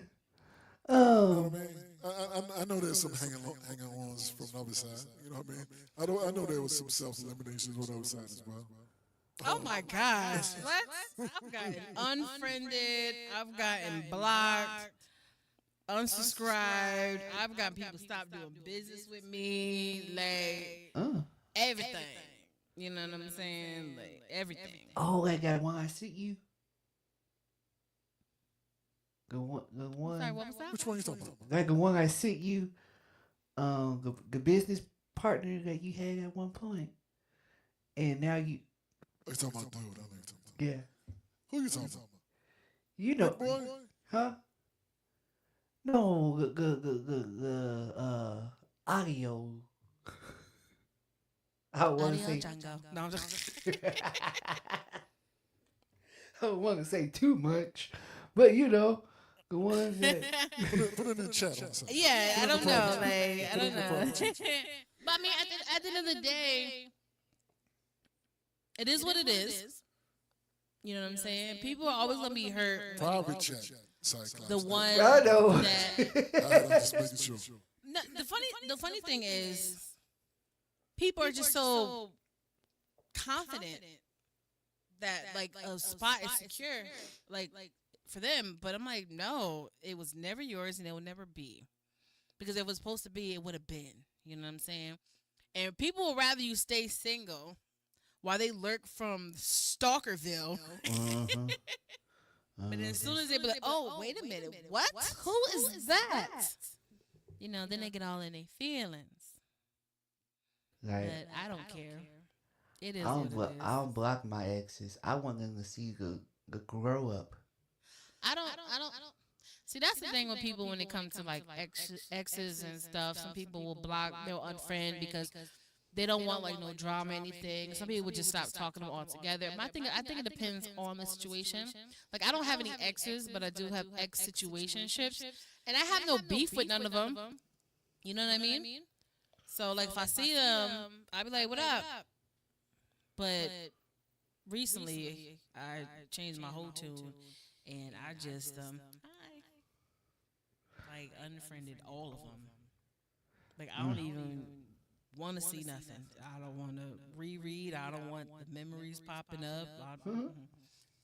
You know what I mean? I know there's some hang-ons from the other side. You know what I mean? I know there was some self-eliminations on the other side as well. Oh my gosh. What? I've gotten unfriended. I've gotten blocked, unsubscribed. I've gotten people stop doing business with me. Like Uh. everything. You know what I'm saying? Like everything. Oh, I got one I sent you. The one, I'm sorry, what was that? Which one you talking about? like the one I sent you. The business partner that you had at one point, and now you, Oh, you talking about dude? I know you talking about. yeah, Who you talking about? you know, Big boy? huh? No, the audio. I want to Audio say, Jungle. No, I'm just I don't want to say too much, but you know, the ones that. Put it in the chat. Also. yeah, I don't know. Put it Like, I in don't the know. comments. But I mean, at the end of the day, it is what it is. You know what I'm saying? People are always gonna be hurt. Private chat. Cyclops. The one I know. that I'm just making sure. no, the funny thing is, people are just so confident that like a spot is secure, like for them. But I'm like, no, it was never yours, and it will never be, because if it was supposed to be, it would have been. You know what I'm saying? And people would rather you stay single while they lurk from Stalkerville. Uh-huh. But as soon as they be like, oh, wait a minute, what? Who is that? You know, then they get all in their feelings. Like, But I don't care. It is I what don't, it is. I don't block my exes. I want them to see the grow up. I don't. See, that's the thing with people when it comes to like exes and stuff. Some people will block, they'll unfriend because they don't want like no drama or anything. Some people would just stop talking to them altogether. I think it depends on the situation. Like I don't have any exes, but I do have ex situationships, and I have no beef with none of them. You know what I mean? So like if I see them, I'll be like, "What up?" But recently, I changed my whole tune, and I just I like unfriended all of them. Like I don't even want to see nothing. I don't want to reread. I don't want the memories popping up.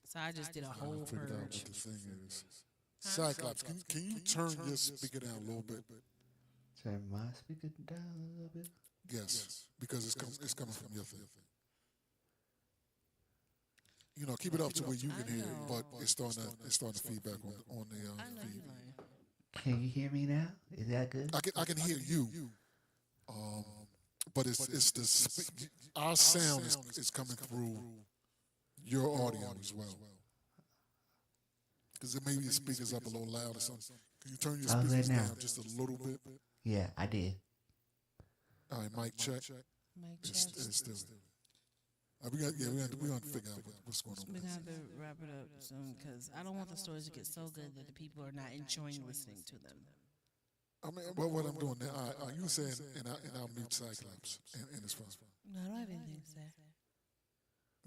So I just did a whole Figured out purge. what the thing is. Cyclops, can you turn your speaker down a little bit? Turn my speaker down a little bit. Yes, because it's coming from your thing. You know, keep it up to where you can hear it, but it's starting to feedback on the I know feed. you lying. Can you hear me now? Is that good? I can hear you, but it's the our sound is coming through your audio as well. Because it maybe the speaker's up a little loud or something. Can you turn your How's speakers that now? down just a little bit? Yeah, I did. All right, mic check. Mic It's check. still. We got to figure out what's going on. We're gonna have to wrap it up soon because I don't want the stories to get so good that the people are not enjoying listening to them. I mean, well, what I'm doing now, are you saying, and I'll mute Cyclops, and it's fine. No, I don't have anything to say.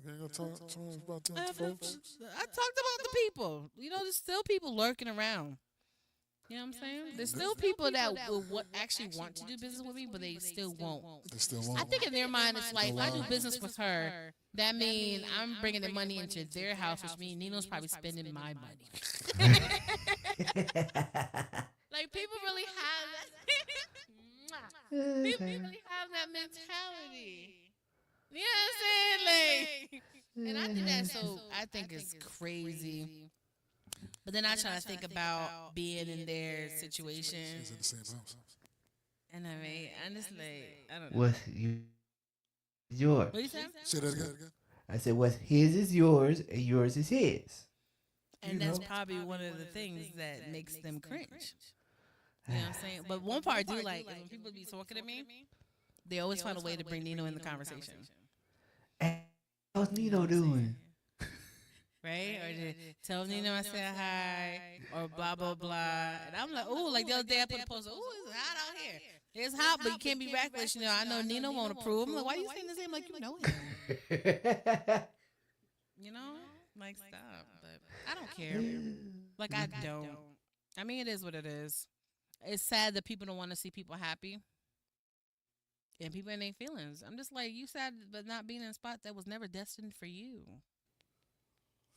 You ain't gonna talk about them I folks? talked about the people. You know, there's still people lurking around. You know what I'm saying? There's still people that will actually want to do business with me, but they still won't. They still won't. I think in their mind, it's like, if I do business with her, that means I'm bringing the money into their house, which means Nino's probably spending my money. Like, people really have that. People really have that mentality. You know what I'm saying? Like, and I think that's so, I think it's crazy. But then I try to think about being in their situation. She's in the same house. And I mean, I'm just like, I don't know. What's yours? What you say? Say that again. I said, what's his is yours, and yours is his. And that's probably one of the things that makes them cringe. You know what I'm saying? But one part I do like is when people be talking to me, they always find a way to bring Nino in the conversation. And how's Nino doing? Right? Or just tell Nino I said hi, or blah, blah, blah. And I'm like, ooh, like the other day I put a post, ooh, it's hot out here. It's hot, but you can't be reckless. You know, I know Nino won't approve. I'm like, why are you saying the same like you know him? You know? Like, stop. But I don't care. Like, I don't. I mean, it is what it is. It's sad that people don't want to see people happy. and people in their feelings. I'm just like, you sad, but not being in a spot that was never destined for you.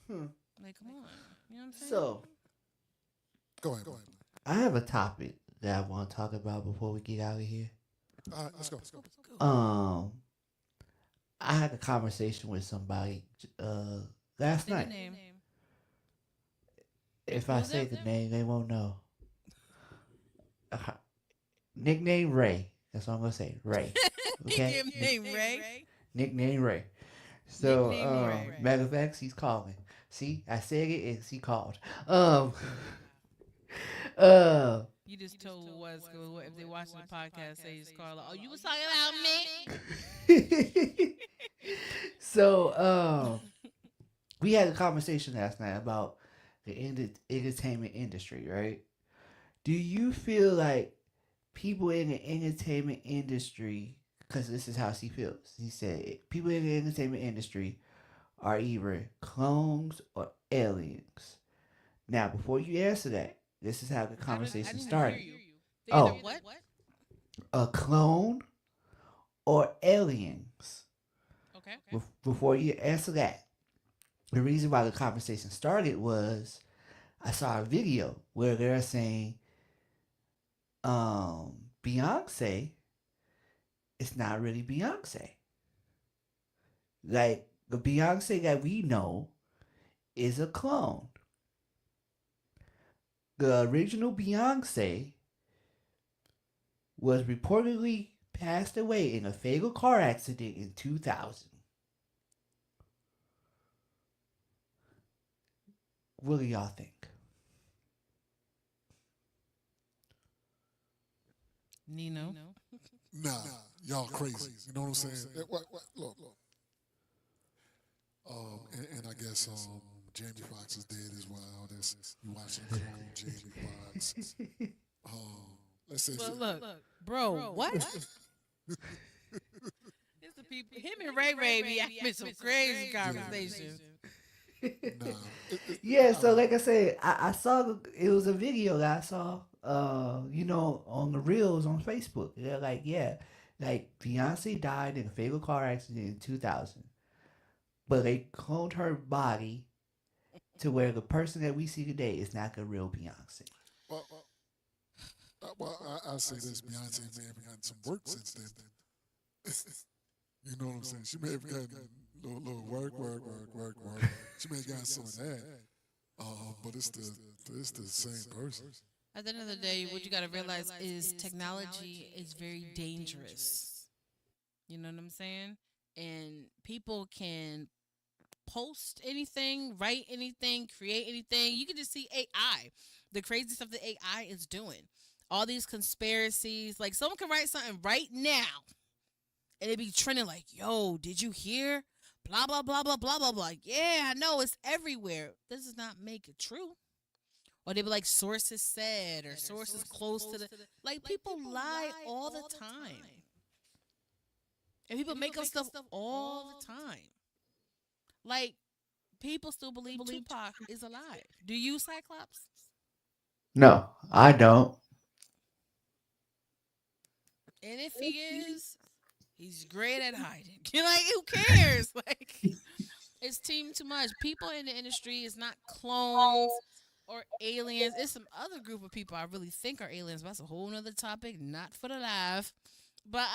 Hmm. Like, come on, you know what I'm saying? So Go ahead, man. I have a topic that I want to talk about before we get out of here. All right, let's go. Go. Um, I had a conversation with somebody last Say the night. name. If Who I was say that? the name, they won't know. Uh, Nickname Ray. That's what I'm gonna say. Ray. He Okay. gave him name Ray. Nickname Ray. So, Nickname Ray. matter of fact, he's calling. See, I said it and he called. Um, uh, You just told was if they watching the podcast, say just call. Oh, you was talking about me. so, we had a conversation last night about the entertainment industry, right? Do you feel like people in the entertainment industry, because this is how she feels, he said, people in the entertainment industry are either clones or aliens. Now, before you answer that, this is how the I conversation didn't started. hear you. Oh. What? A clone or aliens? Okay. Before you answer that, the reason why the conversation started was I saw a video where they're saying Beyonce is not really Beyonce. Like the Beyonce that we know is a clone. The original Beyonce was reportedly passed away in a fatal car accident in 2000. What do y'all think? Nino. Nah, y'all crazy. You know what I'm saying? Look. And I guess Jamie Foxx is dead as well. You watching clone Jamie Foxx. Let's say Well, look, bro, what? It's the people. Him and Ray be having some crazy conversations. nah. Yeah, so like I said, I saw it was a video that I saw on the reels on Facebook. They're like, yeah, like Beyonce died in a fatal car accident in 2000. But they cloned her body to where the person that we see today is not the real Beyonce. I'll say this: Beyonce may have gotten some work since then. You know what I'm saying? She may have gotten little work. She may have gotten some of that. But it's the same person. At the end of the day, what you got to realize is technology is very dangerous. You know what I'm saying? And people can post anything, write anything, create anything. You can just see AI, the crazy stuff that AI is doing. All these conspiracies. Like, someone can write something right now and it be trending like, yo, did you hear? Blah, blah, blah, blah, blah, blah, blah. Yeah, I know, it's everywhere. This does not make it true. Or they be like, sources said, or sources close to the. Like, people lie all the time. And people make up stuff all the time. Like, people still believe Tupac is alive. Do you, Cyclops? No, I don't. And if he is, he's great at hiding. Like, who cares? Like, it's team too much. People in the industry is not clones or aliens. It's some other group of people I really think are aliens, but that's a whole nother topic, not for the live. But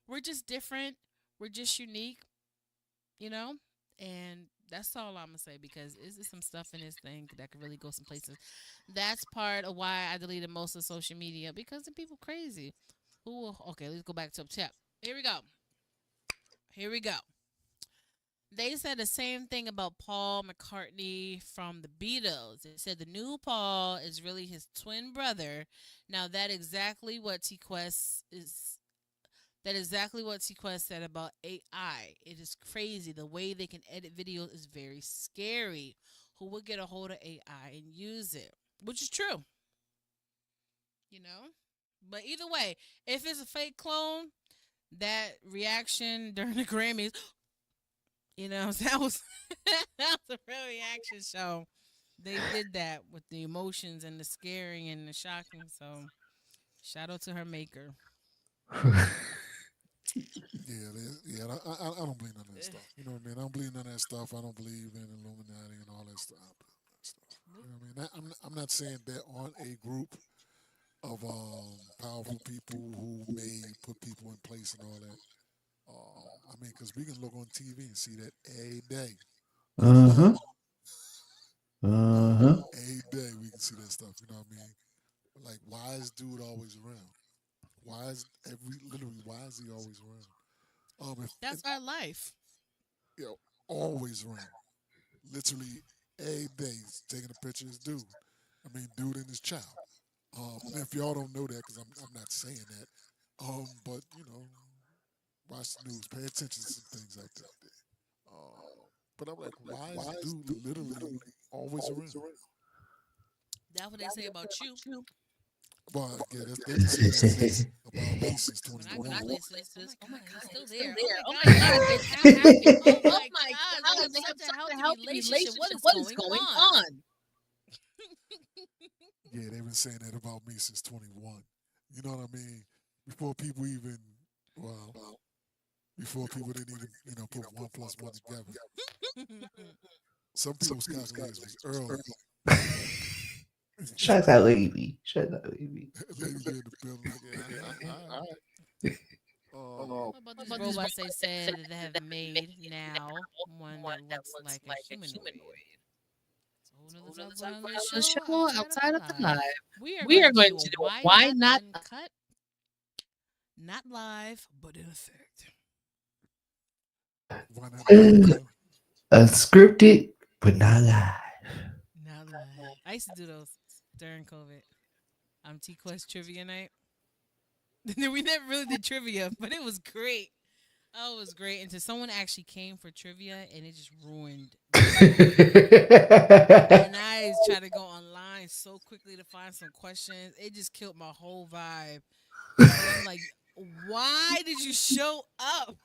we're just different. We're just unique, and that's all I'm gonna say, because is some stuff in this thing that could really go some places. That's part of why I deleted most of social media, because the people crazy. Okay, let's go back to up top. Here we go. They said the same thing about Paul McCartney from the Beatles. They said the new Paul is really his twin brother. Now, that is exactly what TQuest said about AI. It is crazy. The way they can edit videos is very scary. Who would get a hold of AI and use it? Which is true. But either way, if it's a fake clone, that reaction during the Grammys, that was a real reaction show. They did that with the emotions and the scaring and the shocking. So, shout out to her maker. Yeah. I don't believe none of that stuff. You know what I mean? I don't believe none of that stuff. I don't believe in Illuminati and all that stuff. I don't believe in that stuff. You Nope. know what I mean? I'm not saying there aren't a group of powerful people who may put people in place and all that. I mean, because we can look on TV and see that every day. Uh-huh. Uh-huh. Every day we can see that stuff. You know what I mean? Like, why is dude always around? Why is literally why is he always around? If That's our life. you know, always around, literally every day he's taking a picture of his dude. I mean, dude and his child. And if y'all don't know that, because I'm not saying that, but watch the news, pay attention to some things like that. Um, but I'm like, why is dude literally always around? That's what they say about you. Well, yeah, they've been saying that about me since When I go 21. places, oh my god, he's still there. Oh my god, it's happening. Oh my god, they have such a healthy relationship. What is going on? Yeah, they've been saying that about me since 21. You know what I mean? Before people even, well, before people didn't even, put one plus one together. Some people's calculators was early. Shut that lady. Shut that lady. Ladies in the building. Like, all right. What about these robots they said that they have made now? One that looks like a humanoid. It's a whole nother topic for another show outside of the live. We are going to do a why not uncut, not live, but in effect. Why not? Unscripted, but not live. Not live. I used to do those during COVID. TQuest trivia night. We never really did trivia, but it was great. Oh, it was great. Until someone actually came for trivia and it just ruined. And I tried to go online so quickly to find some questions. It just killed my whole vibe. And I'm like, why did you show up?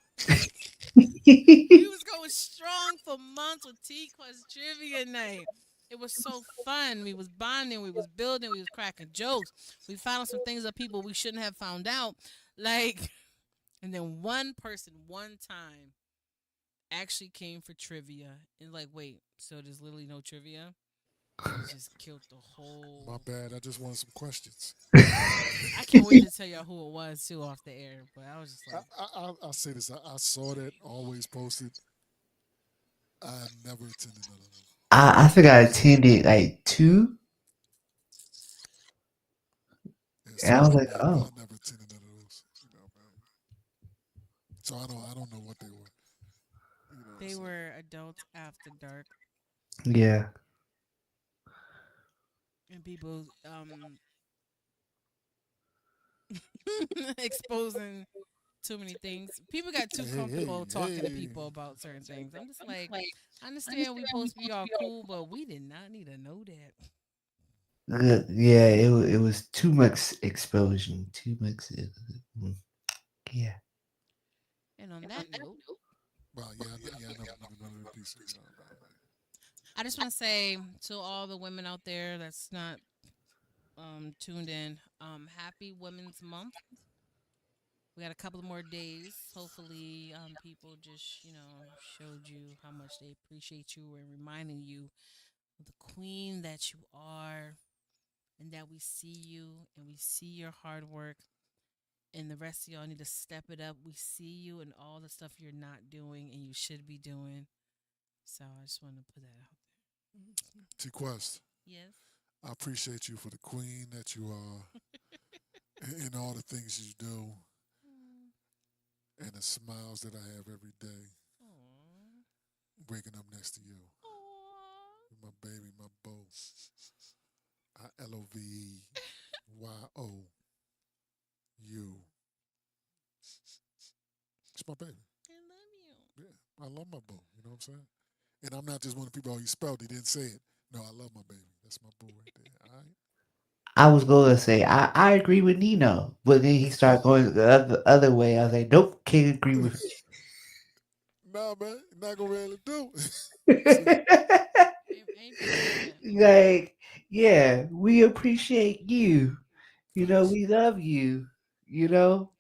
We was going strong for months with TQuest trivia night. It was so fun. We was bonding. We was building. We was cracking jokes. We found out some things of people we shouldn't have found out. Like, and then one person, one time, actually came for trivia. And like, wait, so there's literally no trivia? It just killed the whole. My bad. I just wanted some questions. I can't wait to tell y'all who it was too off the air. But I was just like, I'll say this. I saw that always posted. I never attended none of them. I think I attended like 2, Yeah, and I so was like, I oh, never attended none of those. Man. So I don't know what they were. they So. were adults after dark. yeah. And people exposing too many things. People got too comfortable talking to people about certain things. I'm just like, I understand we supposed to be all cool, but we did not need to know that. Yeah, it was too much exposure. Too much. Yeah. And on that note, Well, I never none of the pieces. I just want to say to all the women out there that's not tuned in, happy Women's Month. We got a couple of more days. Hopefully, people just, showed you how much they appreciate you and reminding you of the queen that you are and that we see you and we see your hard work. And the rest of y'all need to step it up. We see you and all the stuff you're not doing and you should be doing. So I just want to put that out there. TQuest, Yes. I appreciate you for the queen that you are, and all the things you do, and the smiles that I have every day, waking up next to you. My baby, my beau. LOVEYOU. It's my baby. I love you. Yeah, I love my beau. You know what I'm saying? And I'm not just one of the people, oh, you spelled it, didn't say it. No, I love my baby. That's my boo right there. All right? I was gonna say I agree with Nino, but then he started going the other way. I was like, nope, can't agree with. Nah, man, you're not gonna really do. Like, yeah, we appreciate you. We love you. You know,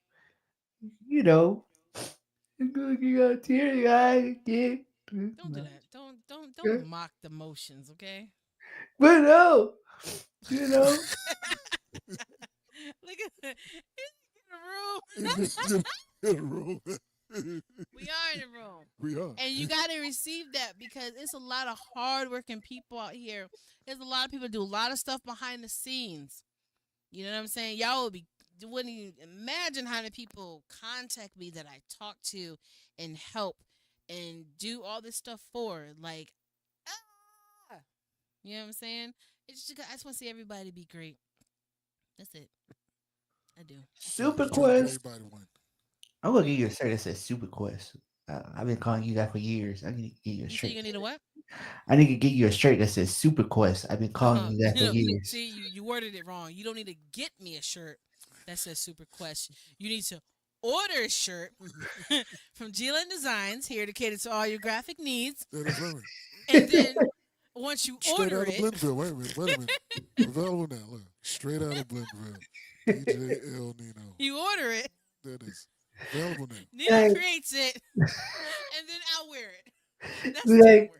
you know, you got teary eyed, yeah. Don't do that. Don't mock the motions, okay? But no, you know, Look at he's in In the room. the room. We are in the room. We are. And you got to receive that because it's a lot of hardworking people out here. There's a lot of people do a lot of stuff behind the scenes. You know what I'm saying? Y'all would be wouldn't even imagine how many people contact me that I talk to and help and do all this stuff for. Like, ah, you know what I'm saying? I just want to see everybody be great. That's it. I do. Super Trying to get Quest. everybody one. I'm gonna give you a shirt that says Super Quest. I've been calling you that for years. I need to get you a You say shirt. you're gonna need a what? I need to get you a shirt that says Super Quest. I've been calling Uh-huh. you that for years. See, you worded it wrong. You don't need to get me a shirt that says Super Quest. You need to order a shirt from GLM Designs here to cater to all your graphic needs. That is right. And then once you Straight order out of it, Blindenville. Wait a minute. Available now. Look. Straight out of Blindenville. DJ El Nino. you order it, That is available now. Nina Hey. creates it, and then I'll wear it. That's Be the like,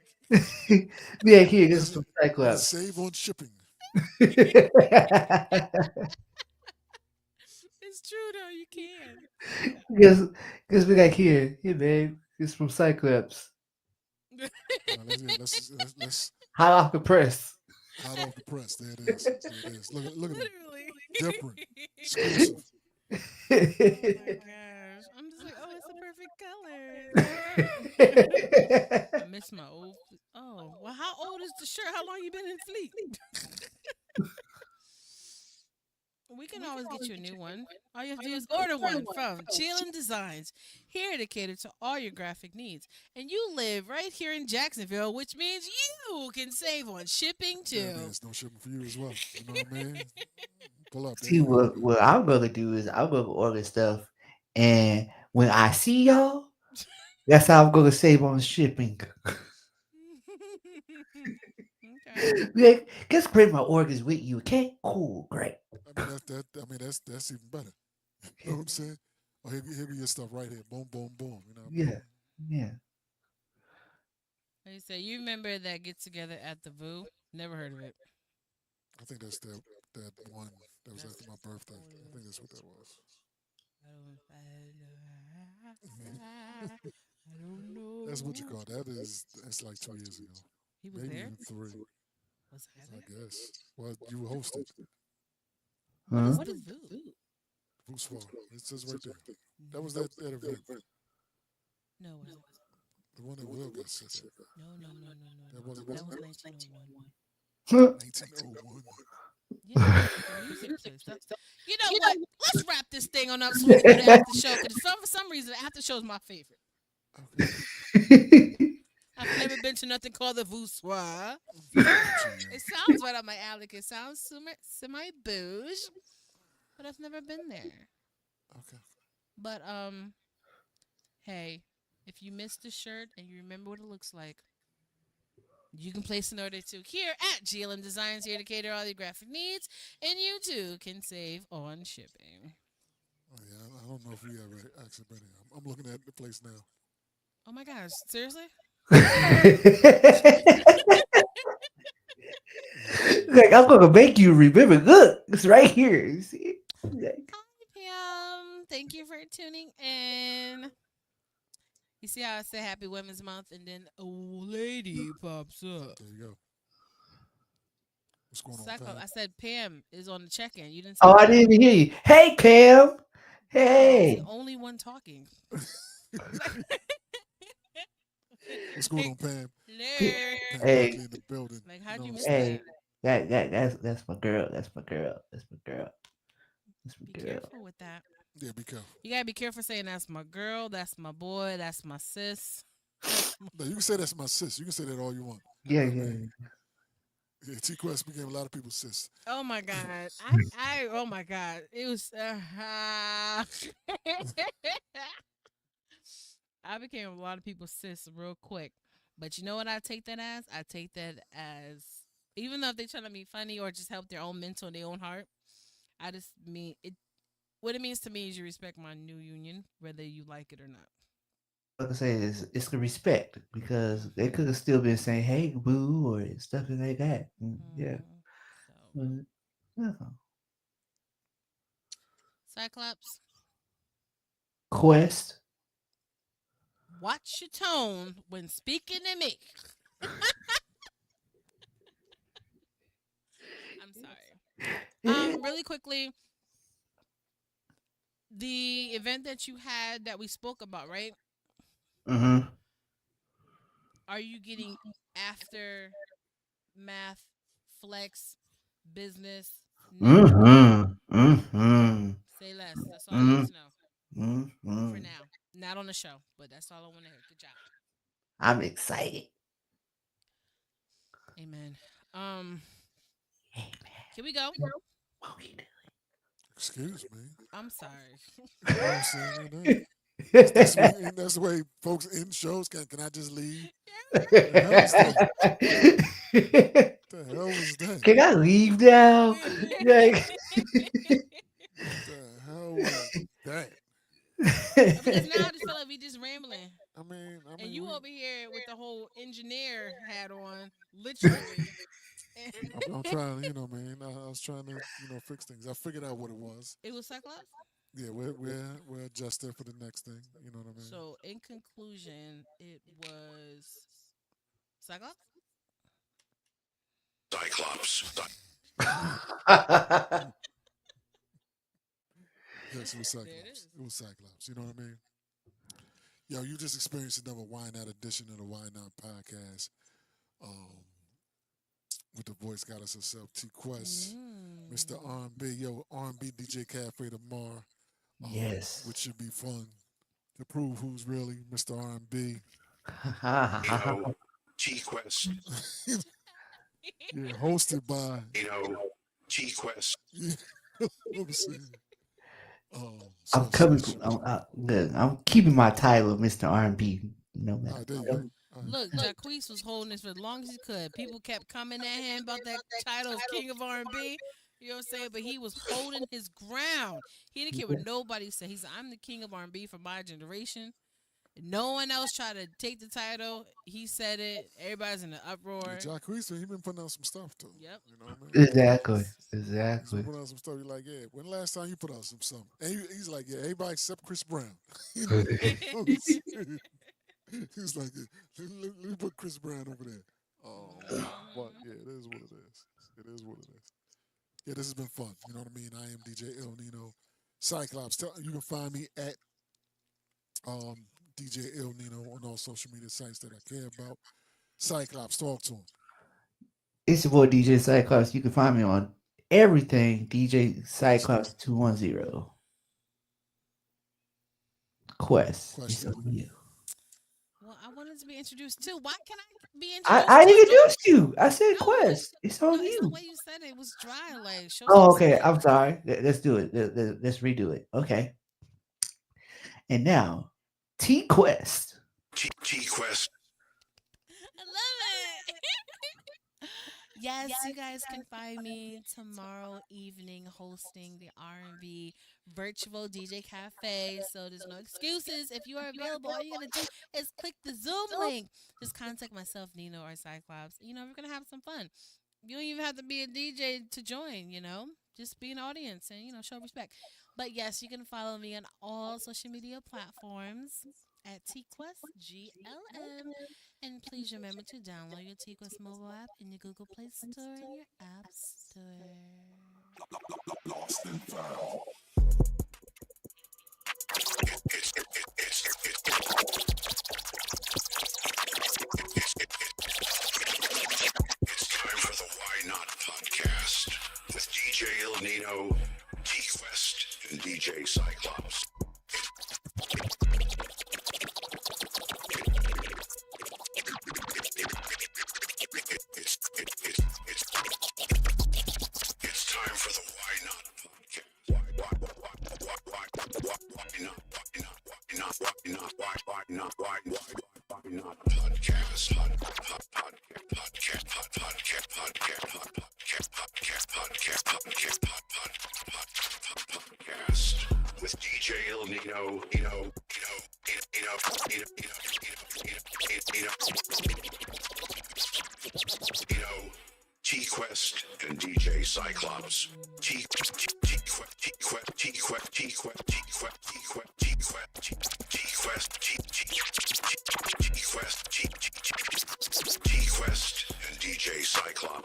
teamwork. be like, here, this is And, from and Cyclops. save on shipping. Because It's true though. You can. be like, here, babe, this is from Cyclops. Let's Hot off the press. hot off the press. There it is. There it is. Look at me. Literally. Different. Exclusive. Oh my gosh. I'm just like, oh, it's the perfect color. I miss my old. Oh, well, how old is the shirt? How long you been in Fleet? We can always get you a new one. All you have to do is order one from GLM Designs, here to cater to all your graphic needs. And you live right here in Jacksonville, which means you can save on shipping Yeah, too. there's no shipping for you as well. You know what I mean? Pull up. There See, you go. what I'm gonna do is I'm gonna order stuff, and when I see y'all, that's how I'm gonna save on shipping. Okay. Like, just bring my organs with you, okay? Cool, great. That's even better. You know what I'm saying? Oh, here be your stuff right here. Boom, boom, boom. You know what I Yeah, mean? yeah. Like you said, you remember that get together at the VU? Never heard of it. I think that's that one that was after my birthday. I think that's what that was. I don't know. That's what you call that's like 2 years ago. He was Maybe there? even three, Was I I there? guess. Well, you hosted What Huh? is the VU? Voussoir. It says right there. That was No, that event. no, it wasn't. The one that Will got sick at. No. That wasn't That was it? 1901. 1901. Yeah, the music place. You know what? Let's wrap this thing on up so we can go to after show. Because for some reason, after show is my favorite. Okay. I've never been to nothing called the Voussoir. Very It sounds right on my alley. It sounds semi bouge, but I've never been there. Okay. But hey, if you missed the shirt and you remember what it looks like, you can place an order too here at GLM Designs, here to cater all your graphic needs, and you too can save on shipping. Oh yeah, I don't know if we ever actually been here. I'm looking at the place now. Oh my gosh, seriously? Like, I'm gonna make you remember. Look, it's right here. You see? Like, Hi, Pam. Thank you for tuning in. You see how I say Happy Women's Month and then a lady pops up. There you go. What's going on, Psycho, Pam? I said Pam is on the check-in. You didn't say oh, I Pam. didn't even hear you. Hey, Pam. I was Hey. the only one talking. What's going on, Pam? Hello. Pam Hey. Buckley in the building. Like, You how'd know you what miss I'm saying? Hey, that's my girl. That's my girl. That's my girl. That's Be my girl. careful with that. Yeah, be careful. You gotta be careful saying that's my girl, that's my boy, that's my sis. No, you can say that's my sis. You can say that all you want. Yeah, You know what I yeah. mean? Yeah, TQuest became a lot of people's sis. Oh my god. Oh my god. It was I became a lot of people's sis real quick. But you know what I take that as? I take that as, even though if they're trying to be funny or just help their own mental and their own heart, I just mean it. What it means to me is you respect my new union, whether you like it or not. Like I say, it's the respect because they could have still been saying, "Hey, boo," or stuff like that. Yeah. So, Yeah. Cyclops, Quest. watch your tone when speaking to me. I'm sorry. Really quickly, the event that you had that we spoke about, right? Mm-hmm. Are you getting after math, flex, business, networking? Mm-hmm. Mm-hmm. Say less. That's all I need to know for Mm-hmm. now. Not on the show, but that's all I want to hear. Good job. I'm excited. Amen. Hey, Here we go. what we Excuse me. I'm sorry. You know what I'm saying? doing? That's the way folks in shows can I just leave? The hell is that? The hell was that? Can I leave now? Like, The hell was that? Because now I just feel like we just rambling. I mean, And you we, over here with the whole engineer hat on, literally. I'm trying, man. I was trying to, fix things. I figured out what it was. It was Cyclops? Yeah, we're adjusted for the next thing. You know what I mean? So, in conclusion, it was Cyclops? Cyclops. Yes, it was There it Cyclops. is. It was Cyclops. You know what I mean? Yo, you just experienced another Why Not edition of the Why Not podcast. With the voice goddess herself, TQuest, Mr. R&B. Yo, R&B DJ Cafe tomorrow. Yes. Which should be fun to prove who's really Mr. R&B. TQuest. Yeah, hosted by TQuest. Let me see. I'm coming. I'm keeping my title of Mr. R&B. No matter. There you go. Look, Jacquees was holding this for as long as he could. People kept coming at him about that title of King of R&B. You know what I'm saying? But he was holding his ground. He didn't care what nobody said. He said, "I'm the king of R&B for my generation." No one else tried to take the title. He said it. Everybody's in an uproar. Yeah, Jacquees, he been putting out some stuff too. Yep. You know what I mean? Exactly. He's been putting out some stuff. You're like, yeah. When the last time you put out some stuff? And he's like, yeah, everybody except Chris Brown. You know? He's like, let me put Chris Brown over there. But yeah, it is what it is. It is what it is. Yeah, this has been fun. You know what I mean? I am DJ El Nino. Cyclops. You can find me at DJ El Nino on all social media sites that I care about. Cyclops, talk to him. It's your boy DJ Cyclops. You can find me on everything DJ Cyclops 210. Quest. It's on you. Well, I wanted to be introduced too. Why can I be introduced? I introduced you. I said Quest. It's on you. It's the way you said it was dry. Like, show Oh, some okay. respect. I'm sorry. Let's do it. Let's redo it. Okay. And now, TQuest. TQuest. I love it. Yes, you guys can find me tomorrow evening hosting the R&B virtual DJ cafe. So there's no excuses. If you are available, all you're going to do is click the Zoom link. Just contact myself, Nino, or Cyclops. We're going to have some fun. You don't even have to be a DJ to join, Just be an audience and, show respect. But yes, you can follow me on all social media platforms at TQuestGLM. And please remember to download your TQuest mobile app in your Google Play Store and your App Store. Lost and found. It's time for the Why Not Podcast with DJ El Nino, TQuest, and DJ Cyclops. It's time for the Why Not Podcast. Why not podcast? Podcast. TQuest and DJ Cyclops. TQuest and DJ Cyclops.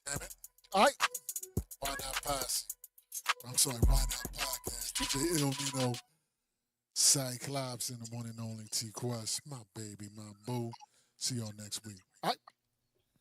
Damn it. All right. Why not pass? I'm sorry, why not podcast? DJ Ill Nino, Cyclops in the morning only. TQuest, my baby, my boo. See y'all next week. All right.